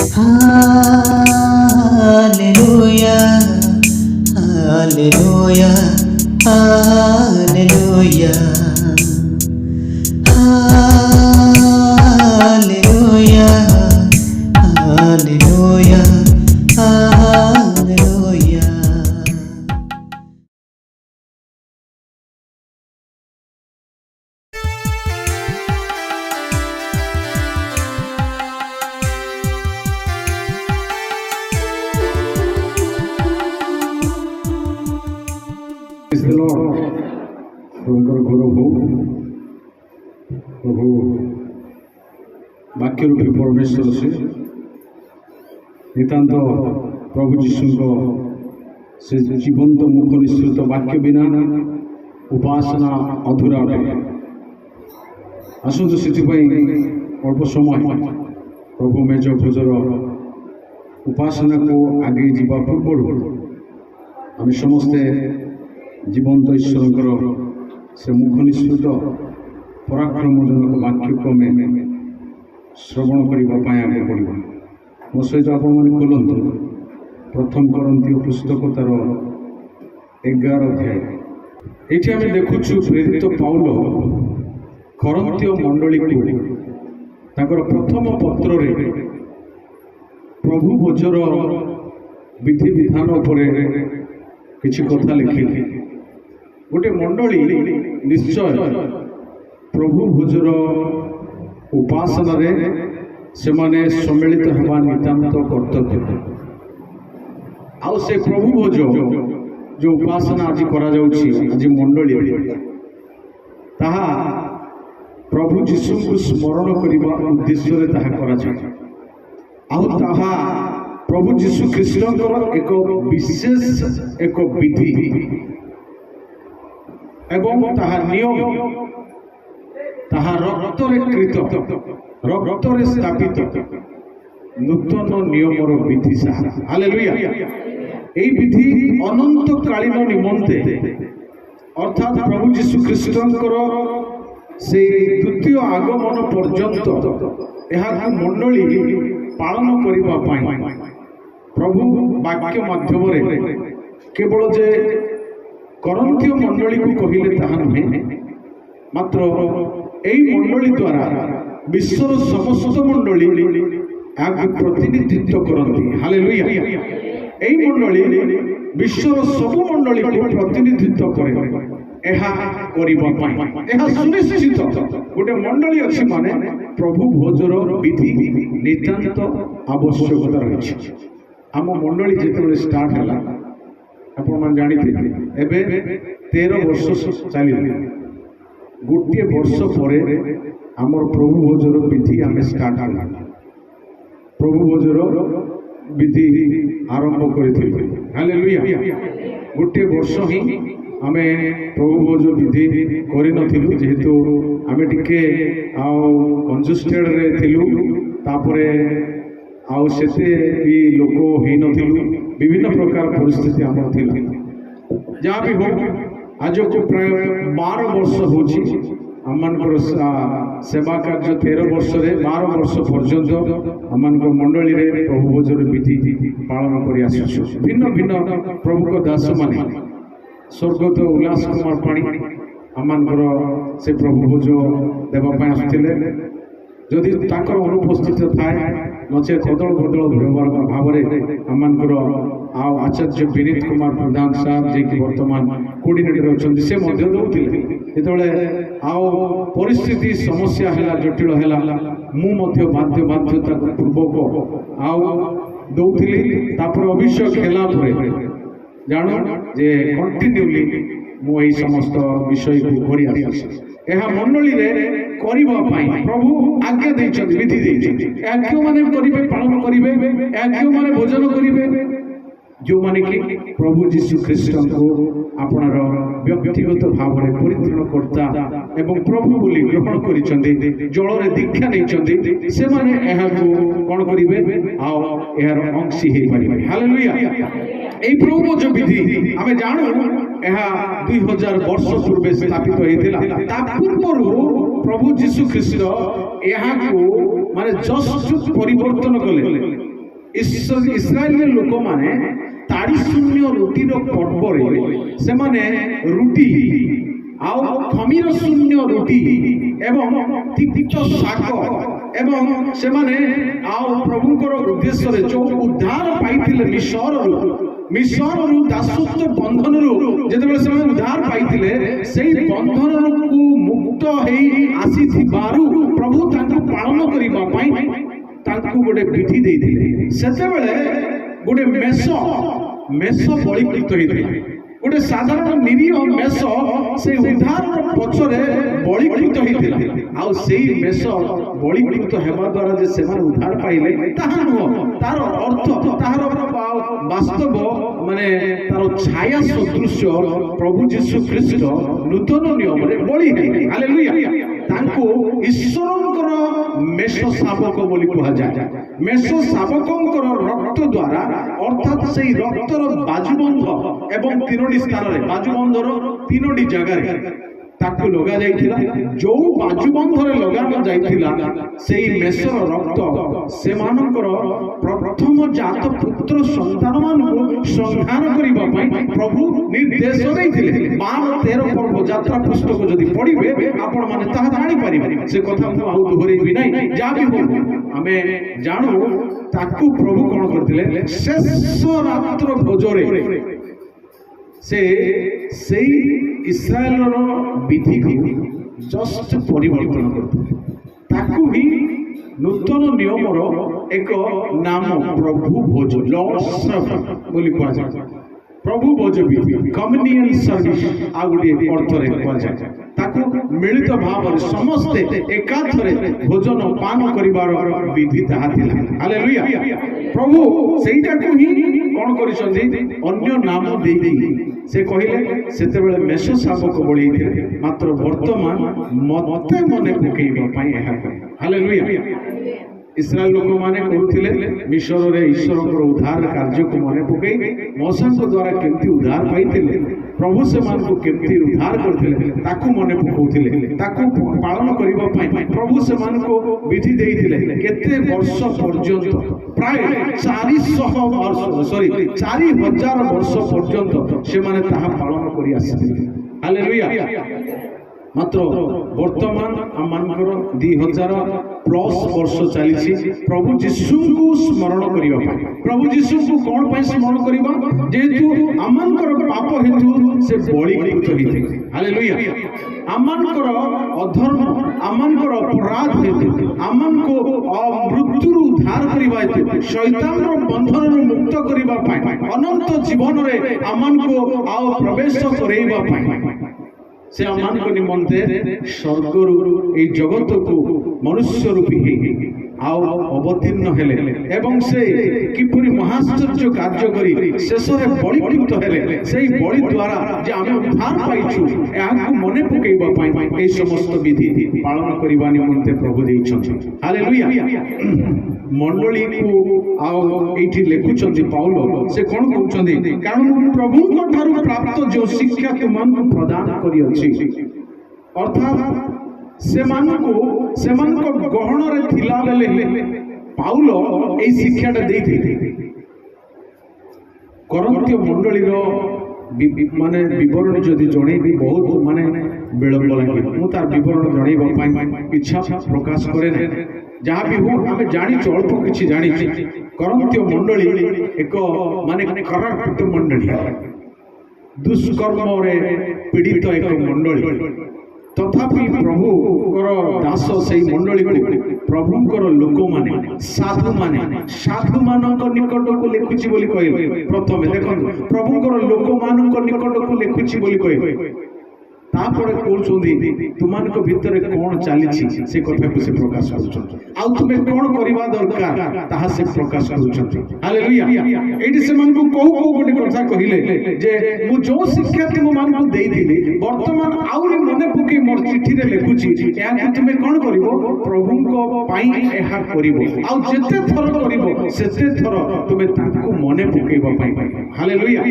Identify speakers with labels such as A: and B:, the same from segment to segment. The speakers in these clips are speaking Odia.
A: Hallelujah, hallelujah, hallelujah, hallelujah, hallelujah, hallelujah.
B: प्रभु वाक्य रूपी परमेश्वर से नितांत प्रभु जीशु से जीवंत मुख निश्चित वाक्य बिना उपासना अधूरा अटे आसतु से अल्प समय प्रभु मेज भोजर उपासना को आगे जावा पूर्व आम समस्ते जीवंत ईश्वर से मुख निश्चित पराक्रमजनक वाक्य को आम श्रवण करने आगे बढ़ा मो सहित आपण खोलतु प्रथम करंथीय पुस्तक तार 11 अध्याय ये आम देखुचु प्रेरित पाउल करंथीय मंडली को प्रथम पत्र प्रभु भोजर विधि विधान पर किसी कथा लिखिले गोटे मंडली निश्चय प्रभु भोजर उपासना से माने सम्मिलित होगा नितांत कर्तव्य आउ से प्रभु भोज जो उपासना आज करा आज मंडली ताहा प्रभु जीशु को स्मरण करने उद्देश्य ताहा प्रभु जीशु ख्रीष्ट एक विशेष एक विधि एवं ताहा नियम ताहा रक्तरे कृत रक्तरे स्थापित नूतन नियमर विधि हालेलुया एई विधि अनंत कालीन निमंते अर्थात प्रभु जीशु ख्रीष्टंकर से द्वितीय आगमन पर्यंत यह मंडली पालन करने प्रभु वाक्य माध्यम केवल जे करंथीय मंडली को कहले ताहा नुहे मात्र यही मंडली द्वारा विश्वर समस्त मंडली प्रतिनिधित्व करती हालेलुया यही मंडली विश्वर सब मंडली को प्रतिनिधित्व करे सुनिश्चित गोटे मंडली अच्छी माने प्रभु भोजर विधि नितांत आवश्यकता रही आम मंडली जिते स्टार्ट है आप जानते 13 वर्ष चलिए गोटे वर्ष पर आमर प्रभु भोजर विधि आम स्टार्ट है प्रभु भोजर विधि आरंभ करें हालेलुया गोटे वर्ष ही आम प्रभु भोज विधि करूँ जेहेतु आम टे कंजुस्टेड तापरे आते भी लोक हो नथिलु विभिन्न प्रकार परिस्थिति आमर थी जहाँ भी हो आज को प्राय 12 वर्ष होम सेवा कार्य 13 वर्ष 12 वर्ष पर्यंत आम मंडली प्रभु भोजर विधि पालन कर भिन्न भिन्न प्रभु दास मान स्वर्गत उल्लास कुमार पाणी आमर से प्रभु भोज देवाई आसुले जदि अनुपस्थित थाए नचे अदल बदल व्यवहार भाव आमर आचार्य विनीत कुमार प्रधान साहब जी बर्तमान कोऑर्डिनेटर अच्छा से दौले जो परिस्थिति समस्या है जटिल है बाध्यता पूर्वक दौली अभिषेक है जान जे कंटिन्यूली मुझे समस्त विषय को कर मंडली प्रभु आज्ञा विधि क्यों मैंने पालन करेंगे क्यों मैंने भोजन करेंगे जो माने कि प्रभु जीशु ख्रीष्ट को आपणार व्यक्तिगत भाव में परित्रण करता एवं प्रभु बोली ग्रहण कर जल दीक्षा नहीं से माने कौन करेंगे यार अंशी हो पारे हालेलुया यही प्रभु जो विधि आम जानू यह 2000 वर्ष पूर्व स्थापित होता पूर्व प्रभु जीशु ख्रीष्ट यहाँ को माने जस्ट परिवर्तन कले ଇସ୍ରାଏଲ ଲୋକ ମାନେ ତାଡ଼ି ଶୂନ୍ୟ ରୁଟିର ପର୍ବରେ ସେମାନେ ରୁଟି ଆଉ ଖମିର ଶୂନ୍ୟ ରୁଟି ଏବଂ ତିକ୍ତ ଶାଗ ଏବଂ ସେମାନେ ଆଉ ପ୍ରଭୁଙ୍କର ଉଦ୍ଦେଶ୍ୟରେ ଯୋଉ ଉଦ୍ଧାର ପାଇଥିଲେ ମିଶରରୁ ଦାସତ୍ୱ ବନ୍ଧନରୁ ଯେତେବେଳେ ସେମାନେ ଉଦ୍ଧାର ପାଇଥିଲେ ସେଇ ବନ୍ଧନକୁ ମୁକ୍ତ ହେଇ ଆସିଥିବାରୁ ପ୍ରଭୁ ତାଙ୍କୁ ପାଳନ କରିବା ପାଇଁ ତାଙ୍କୁ ଗୋଟେ ବିଧି ଦେଇଥିଲେ। ସେତେବେଳେ ଗୋଟେ ମେଷ ବଳିକୃତ ହେଇଥିଲା। ଗୋଟେ ସାଧାରଣ ନିରୀହ ମେଷ ସେ ଉଦ୍ଧାରର ପଛରେ ବଳିକୃତ ହେଇଥିଲା। ଆଉ ସେଇ ମେଷ ବଳିକୃତ ହେବା ଦ୍ୱାରା ଯେ ସେମାନେ ଉଦ୍ଧାର ପାଇଲେ ତାହା ନୁହଁ, ତାର ଅର୍ଥ ତାହାର ବାସ୍ତବ ମାନେ ତାର ଛାୟା ସଦୃଶ୍ୟ ପ୍ରଭୁ ଯୀଶୁ ଖ୍ରୀଷ୍ଟ ନୂତନ ନିୟମରେ ବଳି ହେଲେ। ହାଲେଲୁୟା। ତାଙ୍କୁ ଈଶ୍ୱରଙ୍କର ମେଷ ଶାବକ ବୋଲି କୁହାଯାଏ। ମେଷ ଶାବକଙ୍କର ରକ୍ତ ଦ୍ୱାରା ଅର୍ଥାତ୍ ସେଇ ରକ୍ତର ବାଜୁବନ୍ଧ ଏବଂ ତିନୋଟି ସ୍ଥାନରେ ବାଜୁବନ୍ଧର ତିନୋଟି ଜାଗାରେ ତାକୁ ଲଗା ଯାଇଥିଲା। ଯୋଉ ବାଜୁବନ୍ଧରେ ଲଗାନ ଯାଇଥିଲା ସେଇ ମେଷର ରକ୍ତ ସେମାନଙ୍କର ପ୍ରଥମ ଜାତ ପୁତ୍ର ସନ୍ତାନମାନଙ୍କୁ ସଂହାର କରିବା ପାଇଁ ପ୍ରଭୁ ନିର୍ଦ୍ଦେଶ ଦେଇଥିଲେ। 12-13 ପର୍ବ ଯାତ୍ରା ପୁସ୍ତକ ଯଦି ପଢିବେ ଆପଣ ମାନେ ତାହା ଜାଣିପାରିବେ। ସେ କଥା ମୁଁ ଆଉ ଦୋହରେଇବି ନାହିଁ। ଯାହା ବି ହଉ ଆମେ ଜାଣୁ ତାକୁ ପ୍ରଭୁ କଣ କରିଥିଲେ, ଶେଷ ରାତ୍ର ଭୋଜରେ ସେଇ ଇସ୍ରାଏଲର ବିଧିକୁ ଜଷ୍ଟ ପରିବର୍ତ୍ତନ କରିଥିଲେ। ତାକୁ ହିଁ ନୂତନ ନିୟମର ଏକ ନାମ ପ୍ରଭୁ ଭୋଜ ବୋଲି କୁହାଯାଏ। ପ୍ରଭୁ ଭୋଜ ବିଧି କମ୍ୟୁନିୟନ ସର୍ଭିସ ଆଉ ଗୋଟିଏ ଅର୍ଥରେ କୁହାଯାଏ। ତାକୁ ମିଳିତ ଭାବରେ ସମସ୍ତେ ଏକାଥରେ ଭୋଜନ ପାନ କରିବାର ବିଧି ତାହା ଥିଲା। ହାଲେଲୁୟା। ପ୍ରଭୁ ସେଇଟାକୁ ହିଁ କଣ କରିଛନ୍ତି, ଅନ୍ୟ ନାମ ଦେଇକି ସେ କହିଲେ ସେତେବେଳେ ମେଷ ଶାବକ ବଳିଥିଲେ, ମାତ୍ର ବର୍ତ୍ତମାନ ମତେ ମନେ ପକେଇବା ପାଇଁ ଏହା କଲେ। ହାଲେଲୁୟା। ଇସ୍ରାଏଲ ଲୋକମାନେ କହୁଥିଲେ ମିଶରରେ ଈଶ୍ୱରଙ୍କର ଉଦ୍ଧାର କାର୍ଯ୍ୟକୁ ମନେ ପକେଇ ମୋଶେଙ୍କ ଦ୍ୱାରା କେମିତି ଉଦ୍ଧାର ପାଇଥିଲେ, ପ୍ରଭୁ ସେମାନଙ୍କୁ କେମିତି ଉଦ୍ଧାର କରିଥିଲେ ତାକୁ ମନେ ପକାଉଥିଲେ। ତାକୁ ପାଳନ କରିବା ପାଇଁ ପ୍ରଭୁ ସେମାନଙ୍କୁ ବିଧି ଦେଇଥିଲେ। କେତେ ବର୍ଷ ପର୍ଯ୍ୟନ୍ତ, ପ୍ରାୟ 4,000 ବର୍ଷ ପର୍ଯ୍ୟନ୍ତ ସେମାନେ ତାହା ପାଳନ କରି ଆସିଥିଲେ। ହାଲେଲୁୟା। ମାତ୍ର ବର୍ତ୍ତମାନ ଆମମାନଙ୍କର 2000+ ବର୍ଷ ଚାଲିଛି ପ୍ରଭୁ ଯୀଶୁଙ୍କୁ ସ୍ମରଣ କରିବା ପାଇଁ। ପ୍ରଭୁ ଯୀଶୁଙ୍କୁ କଣ ପାଇଁ ସ୍ମରଣ କରିବା, ଯେହେତୁ ଆମମାନଙ୍କର ପାପ ହେତୁ ସେ ବଳିକୃତ ହେଇଥିଲେ। ହାଲେଲୁୟା। ଆମମାନଙ୍କର ଅଧର୍ମ, ଆମମାନଙ୍କର ଅପରାଧ ହେତୁ, ଆମମାନଙ୍କୁ ମୃତ୍ୟୁରୁ ଉଦ୍ଧାର କରିବା ହେତୁ, ଶୈତାନର ବନ୍ଧନରୁ ମୁକ୍ତ କରିବା ପାଇଁ, ଅନନ୍ତ ଜୀବନରେ ଆମମାନଙ୍କୁ ଆଉ ପ୍ରବେଶ କରେଇବା ପାଇଁ ସେ ଆମମାନଙ୍କ ନିମନ୍ତେ ସ୍ୱର୍ଗରୁ ଏଇ ଜଗତକୁ ମନୁଷ୍ୟ ରୂପୀ ଆଉ ଅବତୀର୍ଣ୍ଣ ହେଲେ ଏବଂ ସେ କିପରି ମହାଶ୍ଚର୍ଯ୍ୟ କାର୍ଯ୍ୟ କରି ଶେଷରେ ବଳିକୃତ ହେଲେ, ସେଇ ବଳି ଦ୍ୱାରା ଯେ ଆମେ ଉଦ୍ଧାର ପାଇଛୁ ଏହାକୁ ମନେ ପକେଇବା ପାଇଁ এই ସମସ୍ତ ବିଧି ପାଳନ କରିବା ନିମନ୍ତେ ପ୍ରଭୁ ଦେଇଛନ୍ତି। ହାଲେଲୁୟା। ମଣ୍ଡଳୀକୁ ଆଉ ଏଇଠି ଲେଖୁଛନ୍ତି ପାଉଲ, ସେ କଣ କହୁଛନ୍ତି, କାରଣ ମୁଁ ପ୍ରଭୁଙ୍କ ଠାରୁ ପ୍ରାପ୍ତ ଯେଉଁ ଶିକ୍ଷା ତୁମମାନଙ୍କୁ ପ୍ରଦାନ କରିଅଛି, ଅର୍ଥାତ୍ ସେମାନଙ୍କ ଗହଣରେ ଥିଲା ବେଲେ ପାଉଲ ଏଇ ଶିକ୍ଷାଟା ଦେଇଥିଲେ। କରନ୍ଥୀୟ ମଣ୍ଡଳୀର ମାନେ ବିବରଣୀ ଯଦି ଜଣେଇବି ବହୁତ ମାନେ ବିଳମ୍ବ ଲାଗିବ। ମୁଁ ତାର ବିବରଣୀ ଜଣେଇବା ପାଇଁ ଇଚ୍ଛା ପ୍ରକାଶ କରେ ନାହିଁ। ଯାହା ବି ହଉ ଆମେ ଜାଣିଛୁ, ଅଳ୍ପ କିଛି ଜାଣିଛୁ। କରନ୍ଥୀୟ ମଣ୍ଡଳୀ ଏକ ମାନେ କରାପ୍ଟ ମଣ୍ଡଳୀ, ଦୁଷ୍କର୍ମରେ ପୀଡ଼ିତ ଏକ ମଣ୍ଡଳୀ। ତଥାପି ପ୍ରଭୁଙ୍କର ଦାସ ସେଇ ମଣ୍ଡଳୀକୁ ପ୍ରଭୁଙ୍କର ଲୋକମାନେ ସାଧୁମାନଙ୍କ ନିକଟକୁ ଲେଖୁଛି ବୋଲି କହିଲେ। ପ୍ରଥମେ ଦେଖନ୍ତୁ, ପ୍ରଭୁଙ୍କର ଲୋକମାନଙ୍କ ନିକଟକୁ ଲେଖୁଛି ବୋଲି କହିଲେ, ତାପରେ କହୁଛନ୍ତି ତୁମାନଙ୍କ ଭିତରେ କଣ ଚାଲିଛି ସେ କଥାକୁ ସେ ପ୍ରକାଶ କରୁଛନ୍ତି, ଆଉ ତୁମେ କଣ କରିବା ଦରକାର ତାହା ସେ ପ୍ରକାଶ କରୁଛନ୍ତି। ହାଲେଲୁୟା। ଏଇଠି ସେମାନଙ୍କୁ କୋଉ ଗୋଟେ କଥା କହିଲେ ଯେ ମୁଁ ଯୋଉ ଶିକ୍ଷା ତୁମମାନଙ୍କୁ ଦେଇଥିଲି ବର୍ତ୍ତମାନ ଆହୁରି ମନେ ପକେଇ ମୋର ଚିଠିରେ ଲେଖୁଛି, ଏହାକୁ ତୁମେ କଣ କରିବ, ପ୍ରଭୁଙ୍କ ପାଇଁ ଏହା କରିବ, ଆଉ ଯେତେ ଥର କରିବ ସେତେ ଥର ତୁମେ ତାଙ୍କୁ ମନେ ପକେଇବା ପାଇଁ। ହାଲେଲୁୟା।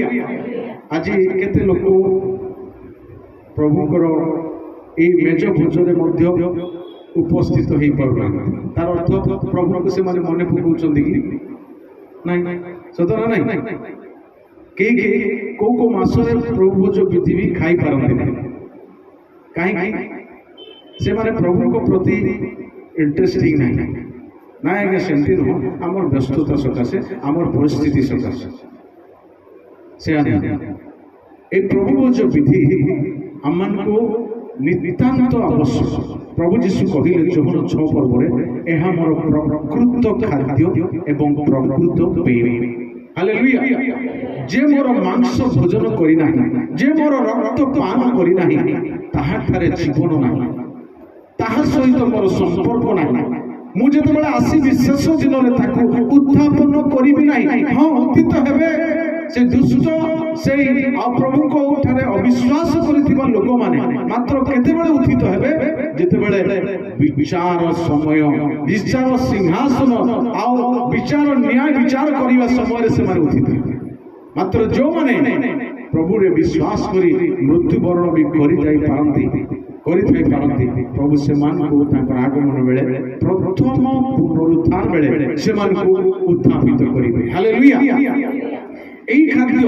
B: ଆଜି କେତେ ଲୋକ ପ୍ରଭୁଙ୍କର ଏଇ ମେଜ ଭୋଜରେ ମଧ୍ୟ ଉପସ୍ଥିତ ହେଇପାରୁନାହାନ୍ତି। ତାର ଅର୍ଥ ପ୍ରଭୁଙ୍କୁ ସେମାନେ ମନେ ପକାଉଛନ୍ତି କି? ନାଇଁ ସତ ନା ନାଇଁ? କେହି କୋଉ ମାସରେ ପ୍ରଭୁ ଭୋଜ ବିଧି ବି ଖାଇପାରନ୍ତି ନାହିଁ। କାହିଁକି? ସେମାନେ ପ୍ରଭୁଙ୍କ ପ୍ରତି ଇଣ୍ଟରେଷ୍ଟିଂ ନାହିଁ। ନା ଆଜ୍ଞା ସେମିତି ନୁହଁ, ଆମର ବ୍ୟସ୍ତତା ସକାଶେ, ଆମର ପରିସ୍ଥିତି ସକାଶେ ସେୟା ନାହିଁ। এই প্রভু ভোজ বিধি ଆମମାନଙ୍କୁ ନିତାନ୍ତ ଆବଶ୍ୟକ। ପ୍ରଭୁ ଯୀଶୁ କହିଲେ ଯୋହନ 6 ପର୍ବରେ, ଏହା ମୋର ପ୍ରକୃତ ଖାଦ୍ୟ ଏବଂ ପ୍ରକୃତ ପେୟ। ହାଲେଲୁୟା। ଯେ ମୋର ମାଂସ ଭୋଜନ କରିନାହିଁ, ଯେ ମୋର ରକ୍ତ ପାନ କରିନାହିଁ, ତାହାଠାରେ ଜୀବନ ନାହିଁ, ତାହା ସହିତ ମୋର ସମ୍ପର୍କ ନାହିଁ। ମୁଁ ଯେତେବେଳେ ଆସିବି ଶେଷ ଦିନରେ ତାକୁ ଉତ୍ଥାପନ କରିବି ନାହିଁ। ହଁ, ଉତ୍ଥିତ ହେବେ ସେ ଦୁଷ୍ଟ, ସେଇ ପ୍ରଭୁଙ୍କ ଠାରେ ଅବିଶ୍ୱାସ କରିଥିବା ଲୋକମାନେ, ମାତ୍ର କେତେବେଳେ ଉତ୍ଥିତ ହେବେ? ଯେତେବେଳେ ବିଚାର ସମୟ, ବିଚାର ସିଂହାସନ ଆଉ ବିଚାର ନ୍ୟାୟ ବିଚାର କରିବା ସମୟରେ ସେମାନେ ଉତ୍ଥିତ ହେବେ। ମାତ୍ର ଯେଉଁମାନେ ପ୍ରଭୁରେ ବିଶ୍ୱାସ କରି ମୃତ୍ୟୁବରଣ ବି କରିଥାଇପାରନ୍ତି, ପ୍ରଭୁ ସେମାନଙ୍କୁ ତାଙ୍କର ଆଗମନ ବେଳେ, ପ୍ରଥମ ପୁନରୁତ୍ଥାନ ବେଳେ ସେମାନଙ୍କୁ ଉତ୍ଥାପିତ କରିବେ। ହାଲେଲୁୟା। এই খাদ্য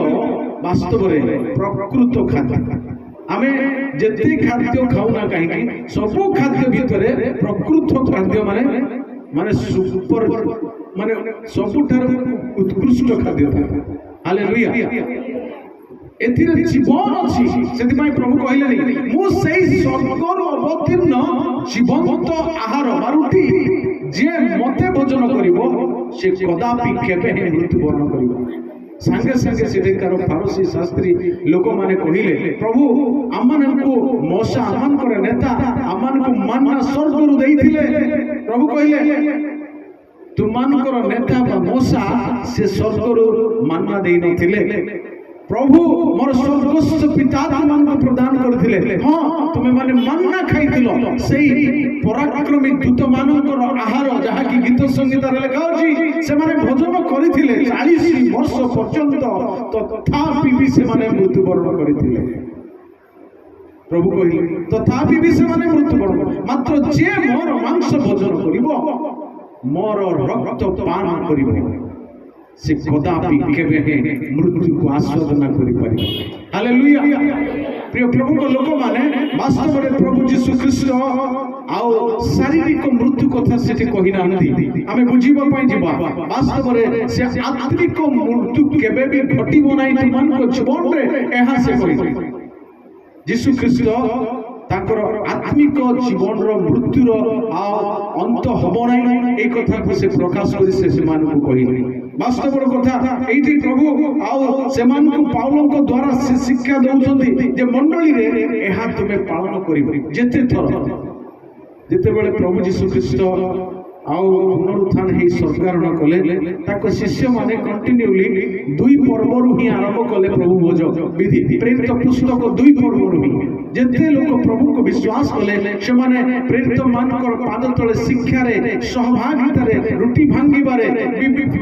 B: বাস্তবরে প্রকৃত খাদ্য। আমি যেতে খাদ্য খাও না কাহিঁকি, সবু খাদ্য ভিতরে প্রকৃত খাদ্য মানে মানে সুপর মানে ସବୁଠାରୁ ଉତ୍କୃଷ୍ଟ ଖାଦ୍ୟ। ହାଲେଲୁୟା। ଏଥିରେ ଜୀବନ ଅଛି। ସେଥିପାଇଁ ପ୍ରଭୁ କହିଲେନି, ମୁଁ ସେଇ ସ୍ୱର୍ଗରୁ ଅବତୀର୍ଣ୍ଣ ଜୀବନ୍ତ ଆହାର ବା ରୁଟି, ଯିଏ ମତେ ଭୋଜନ କରିବ ସେ କଦାପି କେବେ ହିଁ ମୃତ୍ୟୁବରଣ କରିବ ନାହିଁ। ସାଙ୍ଗେ ସାଙ୍ଗେ ସେଠିକାର ଫାରସୀ ଶାସ୍ତ୍ରୀ ଲୋକମାନେ କହିଲେ, ପ୍ରଭୁ ଆମମାନଙ୍କୁ ମୋଶା, ଆମମାନଙ୍କର ନେତା ଆମମାନଙ୍କୁ ମାନ୍ନା ସ୍ୱର୍ଗରୁ ଦେଇଥିଲେ। ପ୍ରଭୁ କହିଲେ, ତୁମମାନଙ୍କର ନେତା ବା ମୋଶା ସେ ସ୍ୱର୍ଗରୁ ମାନ୍ନା ଦେଇନଥିଲେ, ପ୍ରଭୁ ମୋର ସ୍ୱର୍ଗସ୍ଥ ପିତା ତୁମମାନଙ୍କୁ ପ୍ରଦାନ କରିଥିଲେ। ହଁ, ତୁମେ ମାନେ ମାନ୍ନା ଖାଇଥିଲ, ସେଇ ପରାକ୍ରମୀ ଦୂତ ମାନଙ୍କର ଆହାର, ଯାହାକି ଗୀତ ସଂଗୀତରେ ଲେଖା ଅଛି। ସେମାନେ ଭୋଜନ କରିଥିଲେ 40 ବର୍ଷ ପର୍ଯ୍ୟନ୍ତ, ତଥାପି ବି ସେମାନେ ମୃତ୍ୟୁବରଣ କରିଥିଲେ। ପ୍ରଭୁ କହିଲେ, ତଥାପି ବି ସେମାନେ ମୃତ୍ୟୁବରଣ, ମାତ୍ର ଯିଏ ମୋର ମାଂସ ଭୋଜନ କରିବ, ମୋର ରକ୍ତ ପାନ କରିବ, ସେ କଦାପି କେବେ ମୃତ୍ୟୁକୁ ଆସ୍ୱାଦନ କରିପାରିବ। ହାଲେଲୁୟା। ପ୍ରିୟ ପ୍ରଭୁଙ୍କ ଲୋକମାନେ, ବାସ୍ତବରେ ପ୍ରଭୁ ଯୀଶୁ ଖ୍ରୀଷ୍ଟ ଆଉ ଶାରୀରିକ ମୃତ୍ୟୁ କଥା ସେଠି କହିନାହାନ୍ତି। ଆମେ ବୁଝିବା ପାଇଁ ଯିବା, ବାସ୍ତବରେ ସେ ଆତ୍ମିକ ମୃତ୍ୟୁ କେବେ ବି ଘଟିବ ନାହିଁ ତୁମମାନଙ୍କ ଜୀବନରେ, ଏହା ସେ କହିଲେ। ଯୀଶୁ ଖ୍ରୀଷ୍ଟ ତାଙ୍କର ଆତ୍ମିକ ଜୀବନର ମୃତ୍ୟୁର ଆଉ ଅନ୍ତ ହବ ନାହିଁ, এই କଥାକୁ ସେ ପ୍ରକାଶ କରି ସେମାନଙ୍କୁ କହିଲେ। ବାସ୍ତବର କଥା ଏଇଠି ପ୍ରଭୁ ଆଉ ସେମାନଙ୍କୁ ପାଉଲଙ୍କ ଦ୍ୱାରା ସେ ଶିକ୍ଷା ଦେଉଛନ୍ତି ଯେ ମଣ୍ଡଳୀରେ ଏହା ତୁମେ ପାଳନ କରିବ। ଯେତେ ଥର ଯେତେବେଳେ ପ୍ରଭୁ ଯୀଶୁ ଖ୍ରୀଷ୍ଟ ଆଉ ପୁନରୁତ୍ଥାନ ହେଇ ସ୍ୱର୍ଗାରୋହଣ କଲେ, ତାଙ୍କ ଶିଷ୍ୟମାନେ କଣ୍ଟିନ୍ୟୁଲି 2 ପର୍ବରୁ ହିଁ ଆରମ୍ଭ କଲେ ପ୍ରଭୁ ଭୋଜ ବିଧି। ପ୍ରେରିତ ପୁସ୍ତକ 2 ପର୍ବରୁ ହିଁ ଯେତେ ଲୋକ ପ୍ରଭୁଙ୍କୁ ବିଶ୍ୱାସ କଲେ, ସେମାନେ ପ୍ରେରିତ ମାନଙ୍କର ପାଦ ତଳେ ଶିକ୍ଷାରେ, ସହଭାଗିତାରେ, ରୁଟି ଭାଙ୍ଗିବାରେ,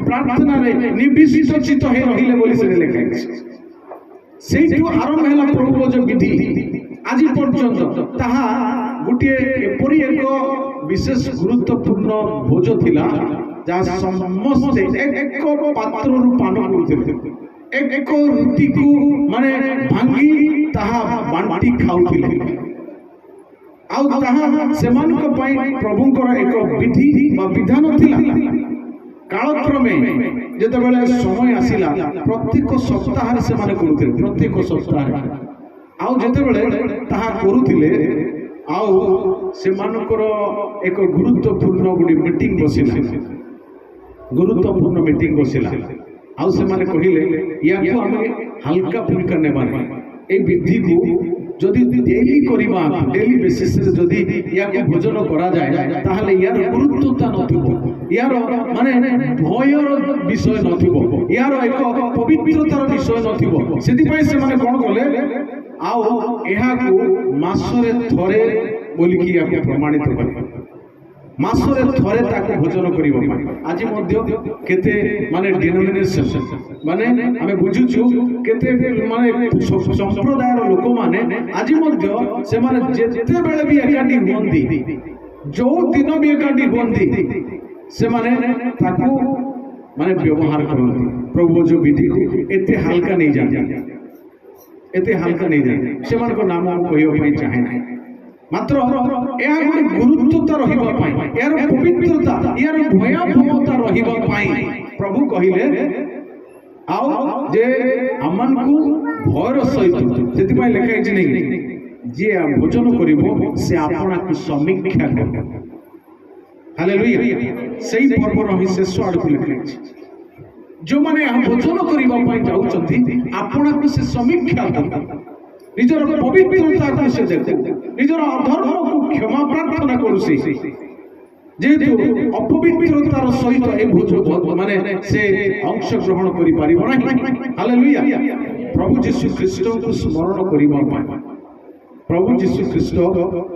B: ପ୍ରାର୍ଥନାରେ ନିବିଷ୍ଟ ଚିତ୍ତ ହୋଇ ରହିଲେ ବୋଲି ସେ ଲେଖା ଅଛି। ସେଇଠୁ ଆରମ୍ଭ ହେଲା ପ୍ରଭୁ ଭୋଜ ବିଧି। ଆଜି ପର୍ଯ୍ୟନ୍ତ ତାହା ଗୋଟିଏ ଏପରି ଏକ ବିଶେଷ ଗୁରୁତ୍ୱପୂର୍ଣ୍ଣ ଭୋଜ ଥିଲା, ଯାହା ସମସ୍ତେ ଏକ ପାତ୍ରରୁ ପାନ କରୁଥିଲେ, ଏକ ରୁଟିକୁ ମାନେ ଭାଙ୍ଗି ତାହା ବାଣ୍ଟି ଖାଉଥିଲେ। ଆଉ ତାହା ସେମାନଙ୍କ ପାଇଁ ପ୍ରଭୁଙ୍କର ଏକ ବିଧି ବା ବିଧାନ ଥିଲା। କାଳକ୍ରମେ ଯେତେବେଳେ ସମୟ ଆସିଲା, ପ୍ରତ୍ୟେକ ସପ୍ତାହରେ ସେମାନେ କରୁଥିଲେ, ପ୍ରତ୍ୟେକ ସପ୍ତାହରେ। ଆଉ ଯେତେବେଳେ ତାହା କରୁଥିଲେ, ଆଉ ସେମାନଙ୍କର ଏକ ଗୁରୁତ୍ୱପୂର୍ଣ୍ଣ ଗୋଟେ ମିଟିଂ ବସିଲା, ଗୁରୁତ୍ୱପୂର୍ଣ୍ଣ ମିଟିଂ ବସିଲା। ଆଉ ସେମାନେ କହିଲେ, ୟାକୁ ଆମେ ହାଲକା ଫୁଲକା ନେବା ନାହିଁ। এই ବିଧିକୁ ଯଦି ଡେଲି କରିବା, ଡେଲି ବେସିସରେ ଯଦି ୟାକୁ ଭୋଜନ କରାଯାଏ, ତାହେଲେ ୟାର ଗୁରୁତ୍ୱତା ନଥିବ, ୟାର ମାନେ ଭୟର ବିଷୟ ନଥିବ, ୟାର ଏକ ପବିତ୍ରତାର ବିଷୟ ନଥିବ। ସେଥିପାଇଁ ସେମାନେ କ'ଣ କଲେ, ଆଉ ଏହାକୁ ମାସରେ ଥରେ ବୋଲିକି ୟାକୁ ପ୍ରମାଣିତ କଲେ, ମାସରେ ଥରେ ତାକୁ ଭୋଜନ କରିବା ପାଇଁ। ଆଜି ମଧ୍ୟ କେତେ ମାନେ ଡିନୋମିନେସନ ମାନେ ଆମେ ବୁଝୁଛୁ, କେତେ ମାନେ ସମ୍ପ୍ରଦାୟର ଲୋକମାନେ ଆଜି ମଧ୍ୟ ସେମାନେ ଯେତେବେଳେ ବି ଏକାଠି ହୁଅନ୍ତି, ଯୋଉ ଦିନ ବି ଏକାଠି ହୁଅନ୍ତି, ସେମାନେ ତାକୁ माने व्यवहार करती प्रभु जो विधि को एते हल्का नहीं जाते एते हल्का नहीं जाते से मान को नाम कहवाई चाहे ना मात्र यह गुरुत्वता रहा यार पवित्रता यार भयावहता रहा प्रभु कहले आओ जे आमन को भयर सहित से लिखाई नहीं जी भोजन कर से आपना को समीक्षा कर हालेलुया सही पर्वर ही शेष आड़ को लिखाई जो माने भोजन करने जाऊँगी आपना को से समीक्षा कर निजर पवित्रता को से देखो निजर अधर्म को क्षमा प्रार्थना करुसी जेहेतु अपवित्रतार सहित ए भोज माने से अंश ग्रहण करि परिबो नाही हालेलुया प्रभु यीशु ख्रीष्ट को स्मरण करिबा प्रभु यीशु ख्रीष्ट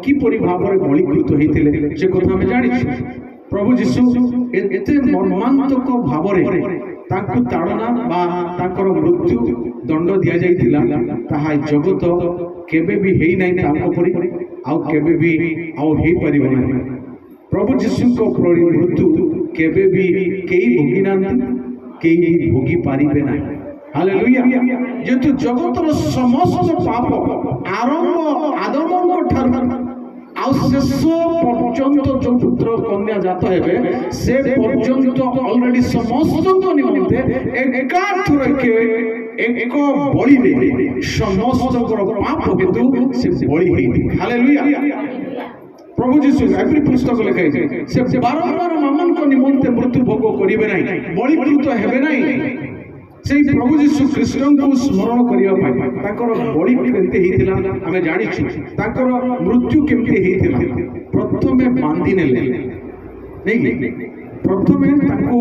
B: कि परि भाबरे बलिकृत हेतिले से कथा हम जानिछु प्रभु यीशु एते मर्मान्तक भाबरे तांकु ताड़ना बा तांकर मृत्यु दंड दिया जाइतिला ताहा जगत केबे भी हेई नै तांको परि आउ केबे भी आउ हेई परिबो नाही प्रभु यीशु को मृत्यु केबे भी केई भोगी नांती केई भोगी पारिबे ना हालेलुया जेतु जगतर समस्त पाप आरंभ आदम को ठार आउ शेष पर्यंत जो पुत्र कन्या जात हेबे से पर्यंत ऑलरेडी समस्त को निमंते एकाथर के एक बलि दे समस्त को पाप हेतु से बलि हेई हालेलुया प्रभु यीशु एवरी पुस्तक लिखाई से बारंबार मामन को निमंते मृत्यु भोग करिवे नाही बलिकृत हेबे नाही से प्रभु यीशु कृष्ण को स्मरण करिया पाई ताकर बलि केमते हेतिला हमें जानिछु ताकर मृत्यु केमते हेतिला प्रथमे बांधी नेले नहीं प्रथमे ताको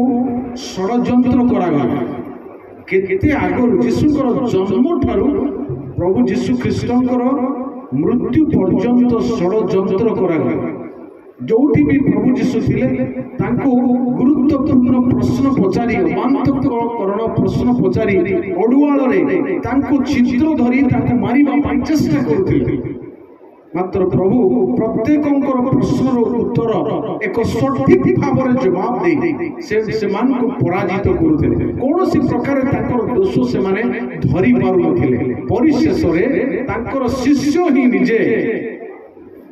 B: षडयंत्र करागला केते आगर यीशुकर जन्म ठारू प्रभु यीशु कृष्णकर मृत्यु पर्यंत षडयंत्र करागला जोठी भी प्रभु यीशु थिले तांको गुरुत्वपूर्ण प्रश्न पचारि अमान्तकरण प्रश्न पचारि अडुआल रे तांको छिद्र धरी तांको मारिबा पाई चेष्टा करुथिले मात्र प्रभु प्रत्येकंकर प्रश्नर उत्तर एक सठिक भाव जवाब दे से मान को पराजित करुथिले कोनोसी प्रकार तांकर दोष से माने धरि पारु नथिले परिशेष रे तांकर शिष्य ही निजे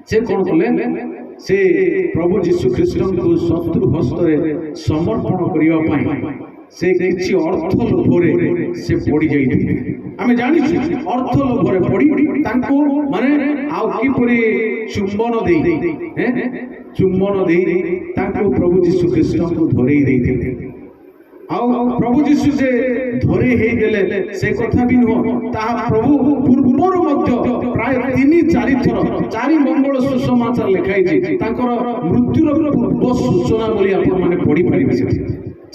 B: से कोन कले से प्रभु यीशु कृष्ण को शत्रु हस्त समर्पण करने से किसी अर्थ लोभरे से पड़ी जाइए आम जानी अर्थ लोभरे पड़ी तांको माने आउ किपरि चुंबन दे तांको प्रभु यीशु कृष्ण को धरई देते आउ प्रभु यीशु से धरे हे गेले से कथा भी नुह ता प्रभु पूर्वर मध्य प्राय 3-4 थर 4 मंगल सुसमाचार लिखाई जे तांकर मृत्युर पूर्व सूचना बोली आपण माने पढी परिबे से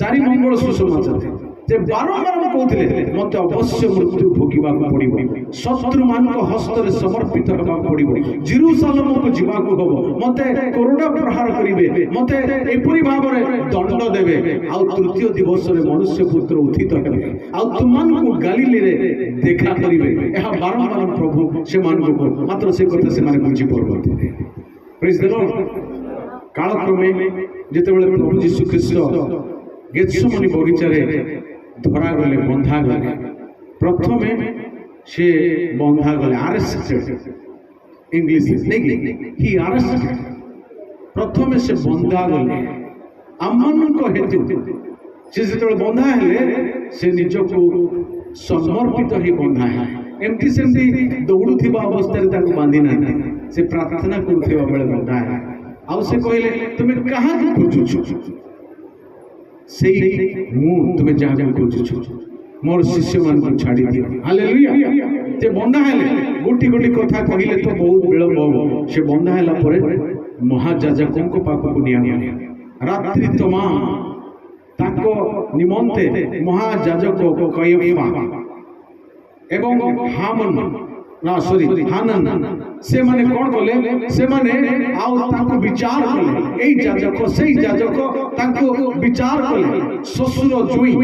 B: 4 मंगल सुसमाचार जे बारंबार कहते मत अवश्य मृत्यु भोगिबा पड़िबो शत्रु मान को हस्त रे समर्पित होबा पड़िबो जेरूशलेम को जीवा को होबो मते करोड़ा प्रहार करिवे मते एपरि भाव रे दंड देबे आ तृतीय दिवस रे मनुष्य पुत्र उत्थित हेबे आ तुमान को गलीली रे देखा करिवे एहा बारंबार प्रभु से मान को मात्र से कथा से माने बुझी परबते प्रेज द लॉर्ड कालक्रमे जेते बेले प्रभु यीशु ख्रीष्ट गेत्सेमनी बगीचा रे धरा गले बंधा गले प्रथमे से बंधा गले अरेस्टेड इंग्लिश नहीं ही अरेस्टेड प्रथमे से बंधा गले आमन को हेतु से जो बंधा हेले से निज को समर्पित ही बंधा है एमती सेमती दौड़ुथिबा अवस्था रे ताको बांधी ना से प्रार्थना करुथिबा बेले बंधा है आ से कहले तुमे कहां खोजुछु से तुम्हें जहाँ खोजुछु मोर शिष्य मान को छाड़ी दियो हालेलुया ते बंधा हेले गोटी गोटी कथा कहिले तो बहुत विलंब हो से बंधा हेला परे महायाजकों को पाख को निया रात्रि तमाम ताको निमंते महायाजक को कयफा एवं हामन ना सॉरी हानन से माने कौन कले से माने आउ ताको विचार कले एई जाजक सेई जाजक ताको विचार कले ससुर जुई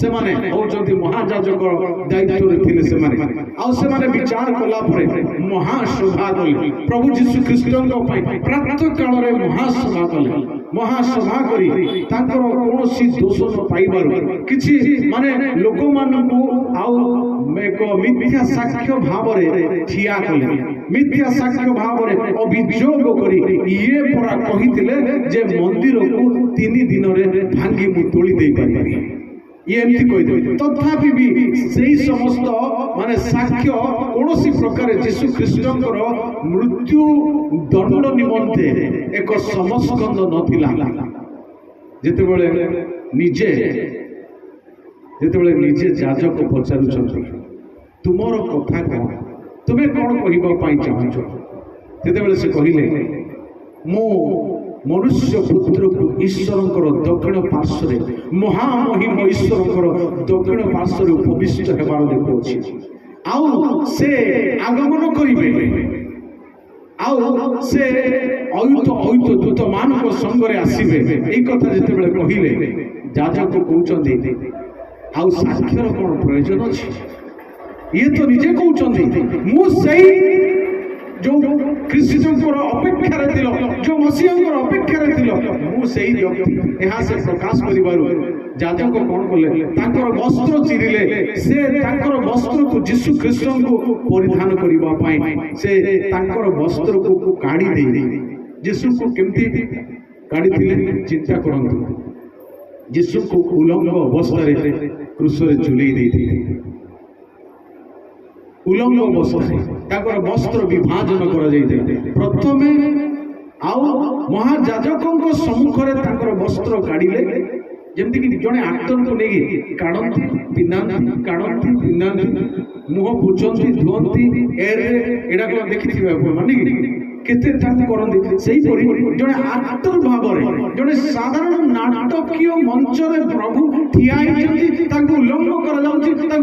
B: से माने होचंती महाजाजक दायित्व रे थिले से माने आउ से माने विचार कला परे महासभा कले प्रभु यीशु ख्रीष्टଙ୍କ ପାଇଁ प्रातः काल रे महासभा कले महासभा करी तांकर कोनोसी दोष न पाइबारु किछि माने लोक मानकु आउ एक मिथ्या साक्ष्य भाव रे ठिया कले मिथ्या साक्ष्य भाव रे अभियोग करी ये परा कहिथिले जे मंदिर को 3 दिन रे भांगी मु तोली देई पारि ये एमती कहि दे तथापि भी सेही समस्त माने साक्ष्य कोनोसी प्रकार यीशु ख्रीष्टଙ୍କର मृत्यु दंड निमंते एक समस्कंद नथिला जेतेबेले निजे जाजक पचारुछंती तुमर कथा कौन तुम्हें कौन कहबा पाई चाहछ जेतेबेले से कहिले मो मनुष्य पुत्र को ईश्वर दक्षिण पार्श्व महामहिम ईश्वर दक्षिण पार्श्व उपविष्ट हेबार देखुछि आउ से आगमन करिवे आउ से अयुत दूत मानक संगरे आसीबे एई कथा जेतेबेले कहिले जाजक कहउछंती आउ साक्षर कौन प्रयोजन अछि ये तो निजे कहउछंती मु सेई जो ख्रीष्टଙ୍କର ଅପେକ୍ଷାରେ ଥିଲ जो ମସିହାଙ୍କର ଅପେକ୍ଷାରେ ଥିଲ ମୁଁ ସେଇ ବ୍ୟକ୍ତି ଏହା ସେ ପ୍ରକାଶ କରିବାରୁ ଯାଜକ କ'ଣ କଲେ ତାଙ୍କର ବସ୍ତ୍ର ଚିରିଲେ ସେ ତାଙ୍କର ବସ୍ତ୍ରକୁ ଯୀଶୁ ଖ୍ରୀଷ୍ଟଙ୍କୁ ପରିଧାନ କରିବା ପାଇଁ ସେ ତାଙ୍କର ବସ୍ତ୍ରକୁ କାଢି ଦେଇ ଯୀଶୁଙ୍କୁ କେମିତି କାଢିଥିଲେ ଚିନ୍ତା କରନ୍ତୁ ଯୀଶୁଙ୍କୁ ଉଲଙ୍ଗ ଅବସ୍ଥାରେ କ୍ରୁଶରେ ଝୁଲେଇ ଦେଇଥିଲେ उलंग अवस्था वस्त्र विभाजन प्रथमे आउ महाजाजकों सम्मुखें वस्त्र काढ़िले जमती कि जड़े आक्टर को लेकिन काढ़ती पिंधाती काढ़ती पिंधाती मुह पोछती धुअती एड़ा कौन देखी मानी केते करती से जड़े आक्टर भाव में जड़े साधारण नाटकीय मंच में प्रभु ठिया उल्लंघ कर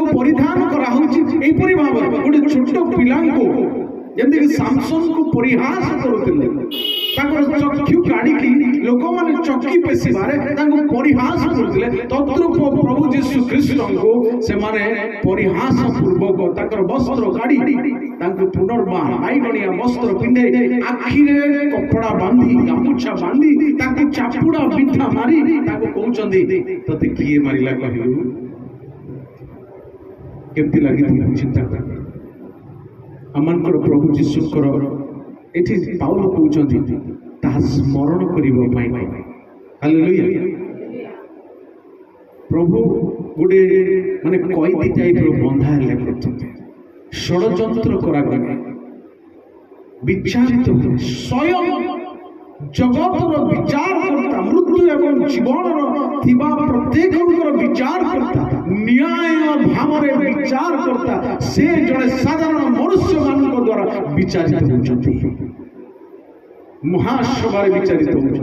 B: परिधान करापरी भाव गोटे छोट पिला जमी सामसन को परिहास करुले चक्षु काढ़ी लोक मैंने चकी पेशिबारे परिहास करुले तद्रूप प्रभु यीशु ख्रीष्ट को से परिहास पूर्वक वस्त्र काढ़ी पुनर्बार आईगणिया वस्त्र पिंधे आखिरे कपड़ा बांधी गामुछा बांधी चापुड़ा बिठा मारी कहते तते किए मारिला कहलु केमती लगी चिंता कर आमर प्रभु यीशुकर एठी पाउल कहउछंती ता स्मरण करिबो पाई हालेलुया प्रभु गुडे माने कईदी टाइप रो बंधा हेले प्रथम षडयंत्र करा गले विचारित स्वयं जगतर विचार करता मृत्यु एवं जीवन थिबा प्रत्येक विचार करता न्याय भाव विचार करता से जड़े साधारण मनुष्य मान द्वारा विचारित होती महासभा विचारित होती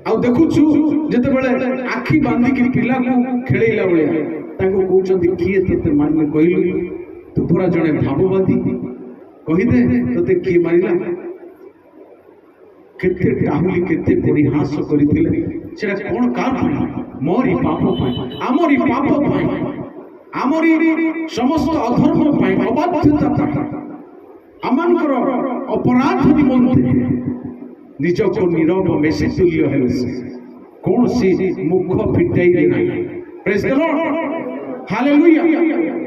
B: आ देखुछु जेतेबेले आखि बांधिकी पिला को खेलैला बेले ताको कहउछंती किए तते माने कहलु तू पूरा जड़े भाववादी कहिदे तते किए मारिला केते टाहुली केते परिहास करिथिले सेटा कोन कार मोरी पाप पाई आमरी पाप पाई आमरी समस्त अधर्म पाई अबाध्यता पाई आमनकर अपराध निमंते निजको नीरव मेसी तुल्य हेले कौन सी मुख फिटाई नहीं प्रेज द लॉर्ड हालेलुया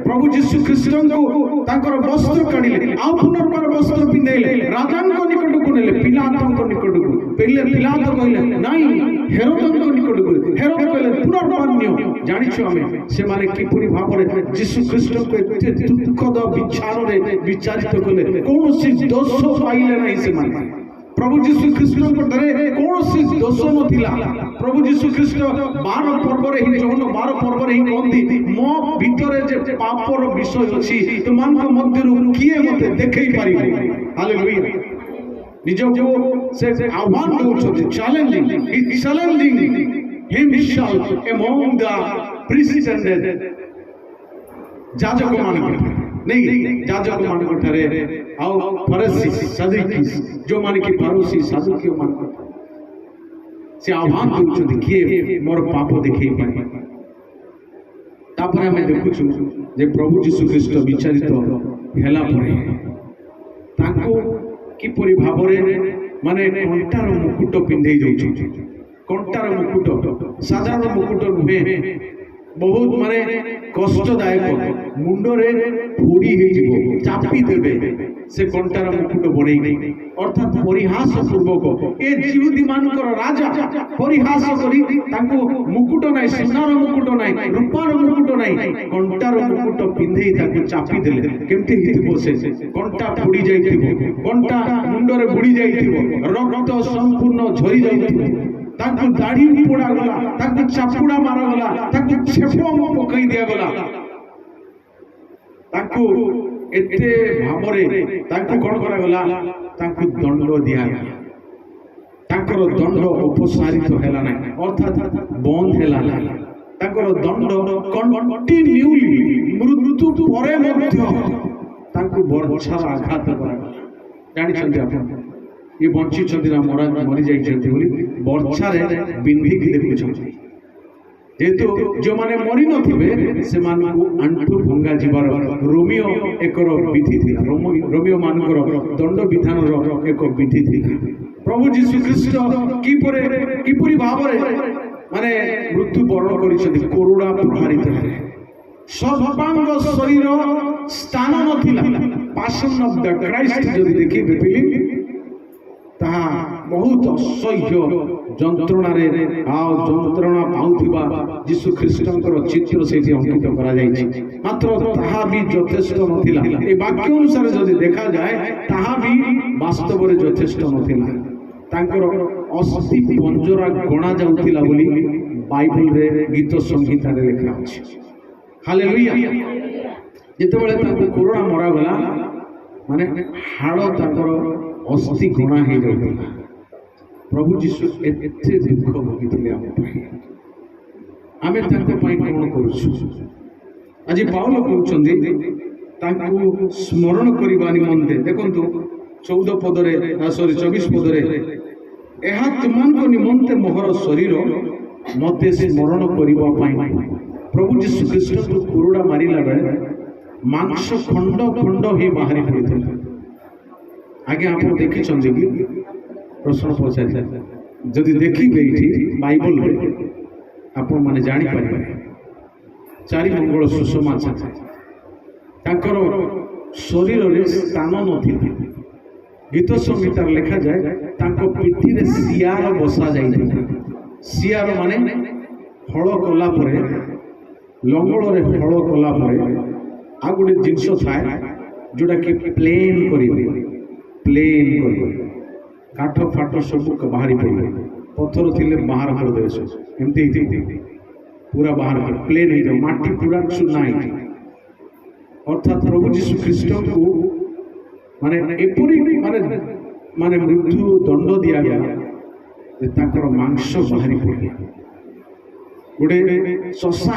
B: प्रभु यीशु ख्रीष्ट को ताकर वस्त्र काढिले आ पुनर्बार वस्त्र पिंधैले राजांको निकट को नेले पिलातंको निकट को पहले पिलात कहले नाही हेरोदंको निकट को हेरोद कहले पुनर्बान्य जानिछु हमें से माने किपुरी भाव रे यीशु ख्रीष्ट को एते दुखद विचार रे विचारित कले कोनोसी दोष पाइले नाही से माने प्रभु यीशु ख्रीष्ट कौन सी दोष नथिला प्रभु यीशु ख्रीष्ट 12 पर्व रे ही जौन 12 पर्व रे ही कहंती मो भीतरे जे पापर विषय अछि तुमनको मध्यरु किए मते देखै पारिबो हालेलुया निजको से आह्वान दउछथि challenging himself among the precedent ଯାଜକ ମାନଙ୍କ नहीं ଯାଜକ ମାନଙ୍କ ଠାରେ ଆଉ ଫରେସି ସଦୁକି ଯୋଉମାନେ କି ଫାରୁସି ସାଧୁକ୍ୟ ମାନଙ୍କ ସେ ଆହ୍ୱାନ ଦେଉଛନ୍ତି କିଏ ମୋର ପାପ ଦେଖେଇ ପାରିବ। ତାପରେ ଆମେ ଦେଖୁଛୁ ଯେ ପ୍ରଭୁ ଯୀଶୁ ଖ୍ରୀଷ୍ଟ ବିଚାରିତ ହେଲା ପରେ ତାଙ୍କୁ କିପରି ଭାବରେ ମାନେ କଣ୍ଟାର ମୁକୁଟ ପିନ୍ଧେଇ ଦେଉଛନ୍ତି। କଣ୍ଟାର ମୁକୁଟ ସାଧାରଣ ମୁକୁଟ ନୁହେଁ, ବହୁତ ମାନେ କଷ୍ଟଦାୟକ, ମୁଣ୍ଡରେ ଫୋଡ଼ି ହେଇଯିବ, ଚାପି ଦେବେ ସେ କଣ୍ଟାର ମୁକୁଟ ବନେଇ, ଅର୍ଥାତ୍ ପରିହାସ ପୂର୍ବକ ଏ ଜିହୁଦୀ ମାନଙ୍କର ରାଜା ପରିହାସ କରି ତାଙ୍କୁ ମୁକୁଟ ନାହିଁ, ସୁନାର ମୁକୁଟ ନାହିଁ, ରୂପାର ମୁକୁଟ ନାହିଁ, କଣ୍ଟାର ମୁକୁଟ ପିନ୍ଧେଇ ତାଙ୍କୁ ଚାପି ଦେଲେ। କେମିତି ହେଇଥିବ ସେ କଣ୍ଟା ଫୋଡ଼ି ଯାଇଥିବ, କଣ୍ଟା ମୁଣ୍ଡରେ ବୁଡ଼ି ଯାଇଥିବ, ରକ୍ତ ସମ୍ପୂର୍ଣ୍ଣ ଝରି ଯାଉଥିବ, ତାଙ୍କୁ ଦାଢ଼ି ପୋଡ଼ାଗଲା, ତାଙ୍କୁ ଚାପୁଡ଼ା ମାରାଗଲା, ତାଙ୍କୁ ଛେପ ପକାଇ ଦିଆଗଲା, ତାଙ୍କୁ ଏତେ ଭାବରେ ତାଙ୍କୁ କଣ କରାଗଲା, ତାଙ୍କୁ ଦଣ୍ଡ ଦିଆଗଲା। ତାଙ୍କର ଦଣ୍ଡ ଅପସାରିତ ହେଲା ନାହିଁ, ଅର୍ଥାତ୍ ବନ୍ଦ ହେଲା ନାହିଁ। ତାଙ୍କର ଦଣ୍ଡ କଣ୍ଟିନ୍ୟୁଲି ମୃତ୍ୟୁ ପରେ ମଧ୍ୟ ତାଙ୍କୁ ବର୍ଚ୍ଛାର ଆଘାତ କରାଗଲା। ଜାଣିଛନ୍ତି ଆପଣ ये बंची ना मरी जाइछन्ति बोली वर्षारे बिंधिकी देखुछन्ति। जेहेतु जो माने मरी नथिबे से मानकु आंठु भंगा जीवार रोमियो एकर विधि थिला। रोमियो मानकर दंड विधानर एक विधि थिला। प्रभु जीशु ख्रीस्ट किपरि भावरे माने मृत्यु वरण करिसथि। कोरोड़ा प्रहारित हेले, सर्वांग शरीर स्थान नथिला। पैशन ऑफ द क्राइस्ट जदि देखिबे फिल्म ताहा बहुत असह्य जंत्रणा जंत्रणा पाउथिबा यीशु ख्रीष्टंकर चित्र से अंकित करा जायछि। मात्र ताहा भी यथेष्ट नथिला। ए वाक्य अनुसार जदि देखा जाए ताहा भी वास्तव रे यथेष्ट नथिला। तांकर अस्थि पंजरा गणा जाउथिला बोली बाइबल रे गीत संहिता रे लिखा अछि। हालेलुया। जेतेबेले तांको कोरोना मरा गला माने हाड़ तांकर अस्थि गणा हो जाता। प्रभु जीशु एते दुख भोगी आम कौन करुछु। आज पाउल कहउछन्ति तांको स्मरण करबा निमंते देखंतु 14 पदरे सॉरी 24 पदरे एहा तुमनको निमंते मोहर शरीर मते स्मरण करबा पाई। प्रभु जीशु ख्रीष्ट को कुरुड़ा मारिला बेले मांस खंड खंड ही बाहरी पड़िथिला। आगे आप देखी प्रश्न पचारे जदि देखिए ये बाइबल आप मैंने जापर चारि मंगल सुषमाचार शरीर में स्थान नथिला। गीत संहितार लिखा जाए पिठी रे सियार बसा जाइए। सियार माने हल कला लंगल हल कला आ गोटे जिनस थाए जोटा कि प्लेन प्लेन कर काठ फाट सब बाहरी पड़े पत्थर थिले बाहर कर दे एमती पूरा बाहर कर प्लेन हो जाए माटी पूरा चुना अर्थात प्रभु जीशु ख्रीष्ट को माने एपरी माने माने मृत्यु दंड दिया गया मांस बाहरी पड़े गोटे चषा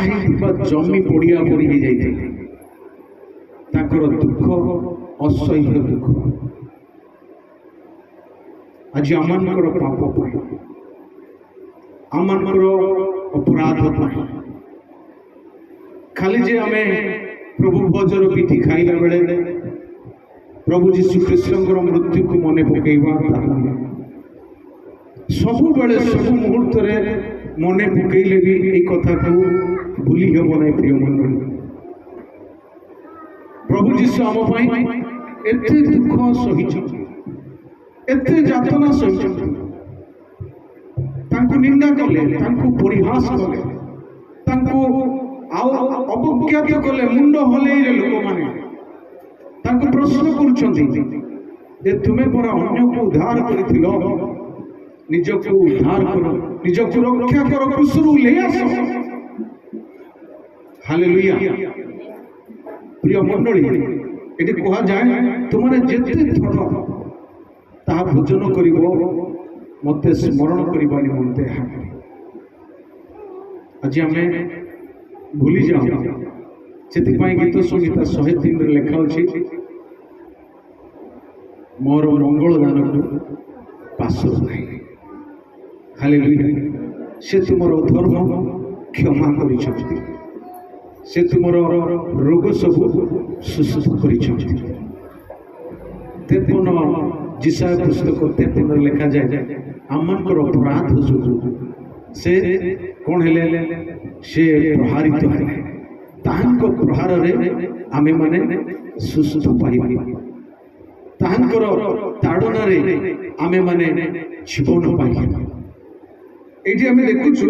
B: जमी पड़िया पड़ी जाइए। दुख असह्य दुख आज आमर पाप आमर अपराध खाली जे आम प्रभु भोजर विधि खाइला बेले प्रभु जीशु ख्रीष्टंकर मृत्यु को मन पकेवा सबु बेले सब मुहूर्त मन पकेले भी ये कथा को भूली हेब ना। प्रिय मंडली प्रभु जीशु आम एते दुख सही एते यातना सही निंदा कले परिहास कले अवज्ञात कले मुंड हलैले लोक माने प्रश्न कर तुम्हें परा अन्य को उद्धार कर निजको उद्धार करो निजको रक्षा करो क्रूसरू ले आसो। हालेलुया। प्रिय मंडली ये कह जाए तुमने जेते थर ताहा भोजन करिवो मते स्मरण करबा निमंते आज आमे भूली जाओ ସେଥିପାଇଁ ଗୀତ ସଂହିତା 103 ଲେଖା ଅଛି, ମୋର ମଙ୍ଗଳ ଦାନକୁ ପାଶୋର ନାହିଁ। ହାଲେଲୁୟା। ସେ ତୁମର ଧର୍ମ କ୍ଷମା କରିଛନ୍ତି, ସେ ତୁମର ରୋଗ ସବୁ ସୁସ୍ଥ କରିଛନ୍ତି। 53 ଜିସାୟ ପୁସ୍ତକ 53 ଲେଖାଯାଏ, ଆମମାନଙ୍କର ଅପରାଧ ଯୋଗୁଁ ସେ କ'ଣ ହେଲେ? ସେ ପ୍ରହାରିତ ହେଲେ, ତାହାଙ୍କ ପ୍ରହାରରେ ଆମେମାନେ ସୁସ୍ଥ ପାଇବା, ତାହାଙ୍କର ତାଡ଼ନାରେ ଆମେମାନେ ଜୀବନ ପାଇବା। ଏଇଠି ଆମେ ଦେଖୁଛୁ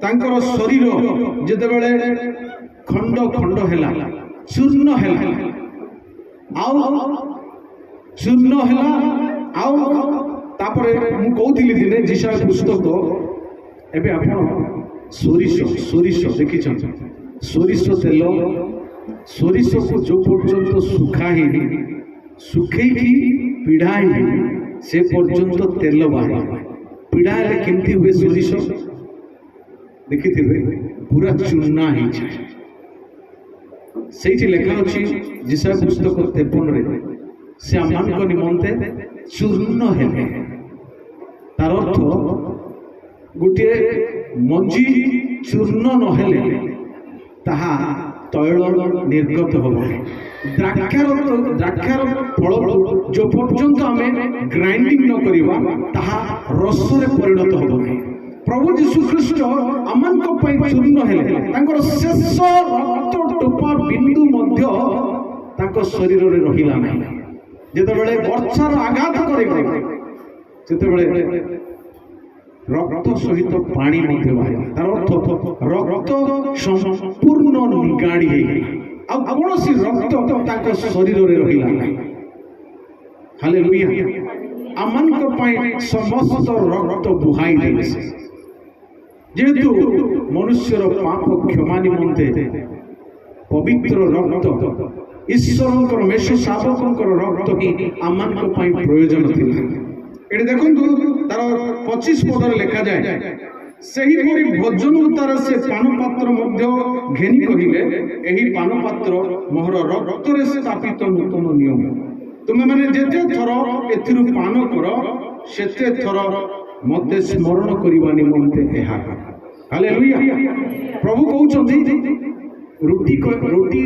B: ତାଙ୍କର ଶରୀର ଯେତେବେଳେ ଖଣ୍ଡ ଖଣ୍ଡ ହେଲା, ଚୂର୍ଣ୍ଣ ହେଲା, ଆଉ ଚୂର୍ଣ୍ଣ ହେଲା, ଆଉ ତାପରେ ମୁଁ କହୁଥିଲି ଦିନେ ଜିସାୟ ପୁସ୍ତକ, ଏବେ ଆପଣ ସୋରିଷ ଦେଖିଛନ୍ତି, ସୋରିଷ ତେଲ, ସୋରିଷକୁ ଯୋଉ ପର୍ଯ୍ୟନ୍ତ ଶୁଖା ହେଇନି, ଶୁଖେଇକି ପିଢ଼ା ହେଇନି, ସେ ପର୍ଯ୍ୟନ୍ତ ତେଲ ବାହାରେ। ପିଢ଼ା ହେଲେ କେମିତି ହୁଏ? ସୋରିଷ ଦେଖିଥିବେ ପୁରା ଚୂର୍ଣ୍ଣା ହେଇଯାଏ। ସେଇଠି ଲେଖା ଅଛି ଜିସାୟ ପୁସ୍ତକ 53ରେ, ସେ ଆମମାନଙ୍କ ନିମନ୍ତେ ଚୂର୍ଣ୍ଣ ହେଲେ। ତାର ଅର୍ଥ ଗୋଟିଏ ମଞ୍ଜି ଚୂର୍ଣ୍ଣ ନହେଲେ ତାହା ତୈଳ ନିର୍ଗତ ହେବ। ଦ୍ରାକ୍ଷାର ଫଳକୁ ଯୋଉ ପର୍ଯ୍ୟନ୍ତ ଆମେ ଗ୍ରାଇଣ୍ଡିଂ ନ କରିବା, ତାହା ରସରେ ପରିଣତ ହେବ ନାହିଁ। ପ୍ରଭୁ ଯୀଶୁ ଖ୍ରୀଷ୍ଟ ଆମମାନଙ୍କ ପାଇଁ ଚୂର୍ଣ୍ଣ ହେଲେ, ତାଙ୍କର ଶେଷ ରକ୍ତ ଟୋପା ବିନ୍ଦୁ ମଧ୍ୟ ତାଙ୍କ ଶରୀରରେ ରହିଲା ନାହିଁ। ଯେତେବେଳେ ବର୍ଷାର ଆଘାତ କରିଗଲା, ସେତେବେଳେ ରକ୍ତ ସହିତ ପାଣି ମଧ୍ୟ ବାହାରିଲା। ତାର ଅର୍ଥ ରକ୍ତ ସମ୍ପୂର୍ଣ୍ଣ ନିଗାଡ଼ି ହେଇଗଲା, ଆଉ କୌଣସି ରକ୍ତ ତାଙ୍କ ଶରୀରରେ ରହିଲା ନାହିଁ। ହାଲେଲୁୟା। ଆମମାନଙ୍କ ପାଇଁ ସମସ୍ତ ରକ୍ତ ବୁହାଇ ଦେଲେ। ଯେହେତୁ ମନୁଷ୍ୟର ପାପ କ୍ଷମା ନିମନ୍ତେ ପବିତ୍ର ରକ୍ତ, ଈଶ୍ୱରଙ୍କର ମେଷ ଶାବକଙ୍କର ରକ୍ତ ହିଁ ଆମମାନଙ୍କ ପାଇଁ ପ୍ରୟୋଜନ ଥିଲା। ଏଠି ଦେଖନ୍ତୁ ତାର 25 ପଦରେ ଲେଖାଯାଏ, ସେହିପରି ଭୋଜନ ତାର ସେ ପାନପାତ୍ର ମଧ୍ୟ ଘେନି କହିଲେ, ଏହି ପାନପାତ୍ର ମୋହର ରକ୍ତରେ ସ୍ଥାପିତ ନୂତନ ନିୟମ। ତୁମେମାନେ ଯେତେ ଥର ଏଥିରୁ ପାନ କର, ସେତେ ଥର ମତେ ସ୍ମରଣ କରିବା ନିମନ୍ତେ ଏହା। ହାଲେଲୁୟା। ପ୍ରଭୁ କହୁଛନ୍ତି, ରୁଟି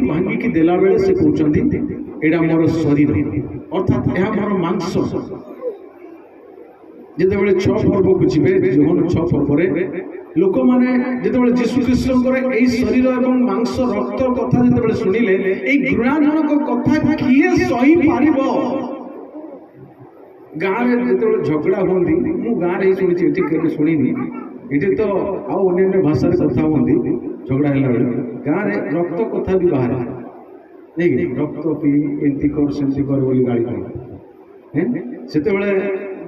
B: ଭାଙ୍ଗିକି ଦେଲା ବେଳେ ସେ କହୁଛନ୍ତି ଏଇଟା ମୋର ଶରୀର, ଅର୍ଥାତ୍ ଏହା ମୋର ମାଂସ। ଯେତେବେଳେ 6 ପର୍ବକୁ ଯିବେ, ଯୋହନ 6 ପର୍ବରେ ଲୋକମାନେ ଯେତେବେଳେ ଯୀଶୁ ଖ୍ରୀଷ୍ଟଙ୍କର ଏଇ ଶରୀର ଏବଂ ମାଂସ ରକ୍ତ କଥା ଯେତେବେଳେ ଶୁଣିଲେ, ଏଇ ଘୃଣାଜନକ କଥା କିଏ ସହି ପାରିବ? ଗାଁରେ ଯେତେବେଳେ ଝଗଡ଼ା ହୁଅନ୍ତି, ମୁଁ ଗାଁରେ ହିଁ ଶୁଣିଛି, ଏଠି କେବେ ଶୁଣିନି। ଏଠି ତ ଆଉ ଅନ୍ୟାନ୍ୟ ଭାଷାରେ କଥା ହୁଅନ୍ତି, ଝଗଡ଼ା ହେଲା ବେଳେ ଗାଁରେ ରକ୍ତ କଥା ବି ବାହାରେ, ନାଇକି? ରକ୍ତ ପିଇ ଏମିତି କର ସେମିତି କର ବୋଲି ଗାଳି କର। ସେତେବେଳେ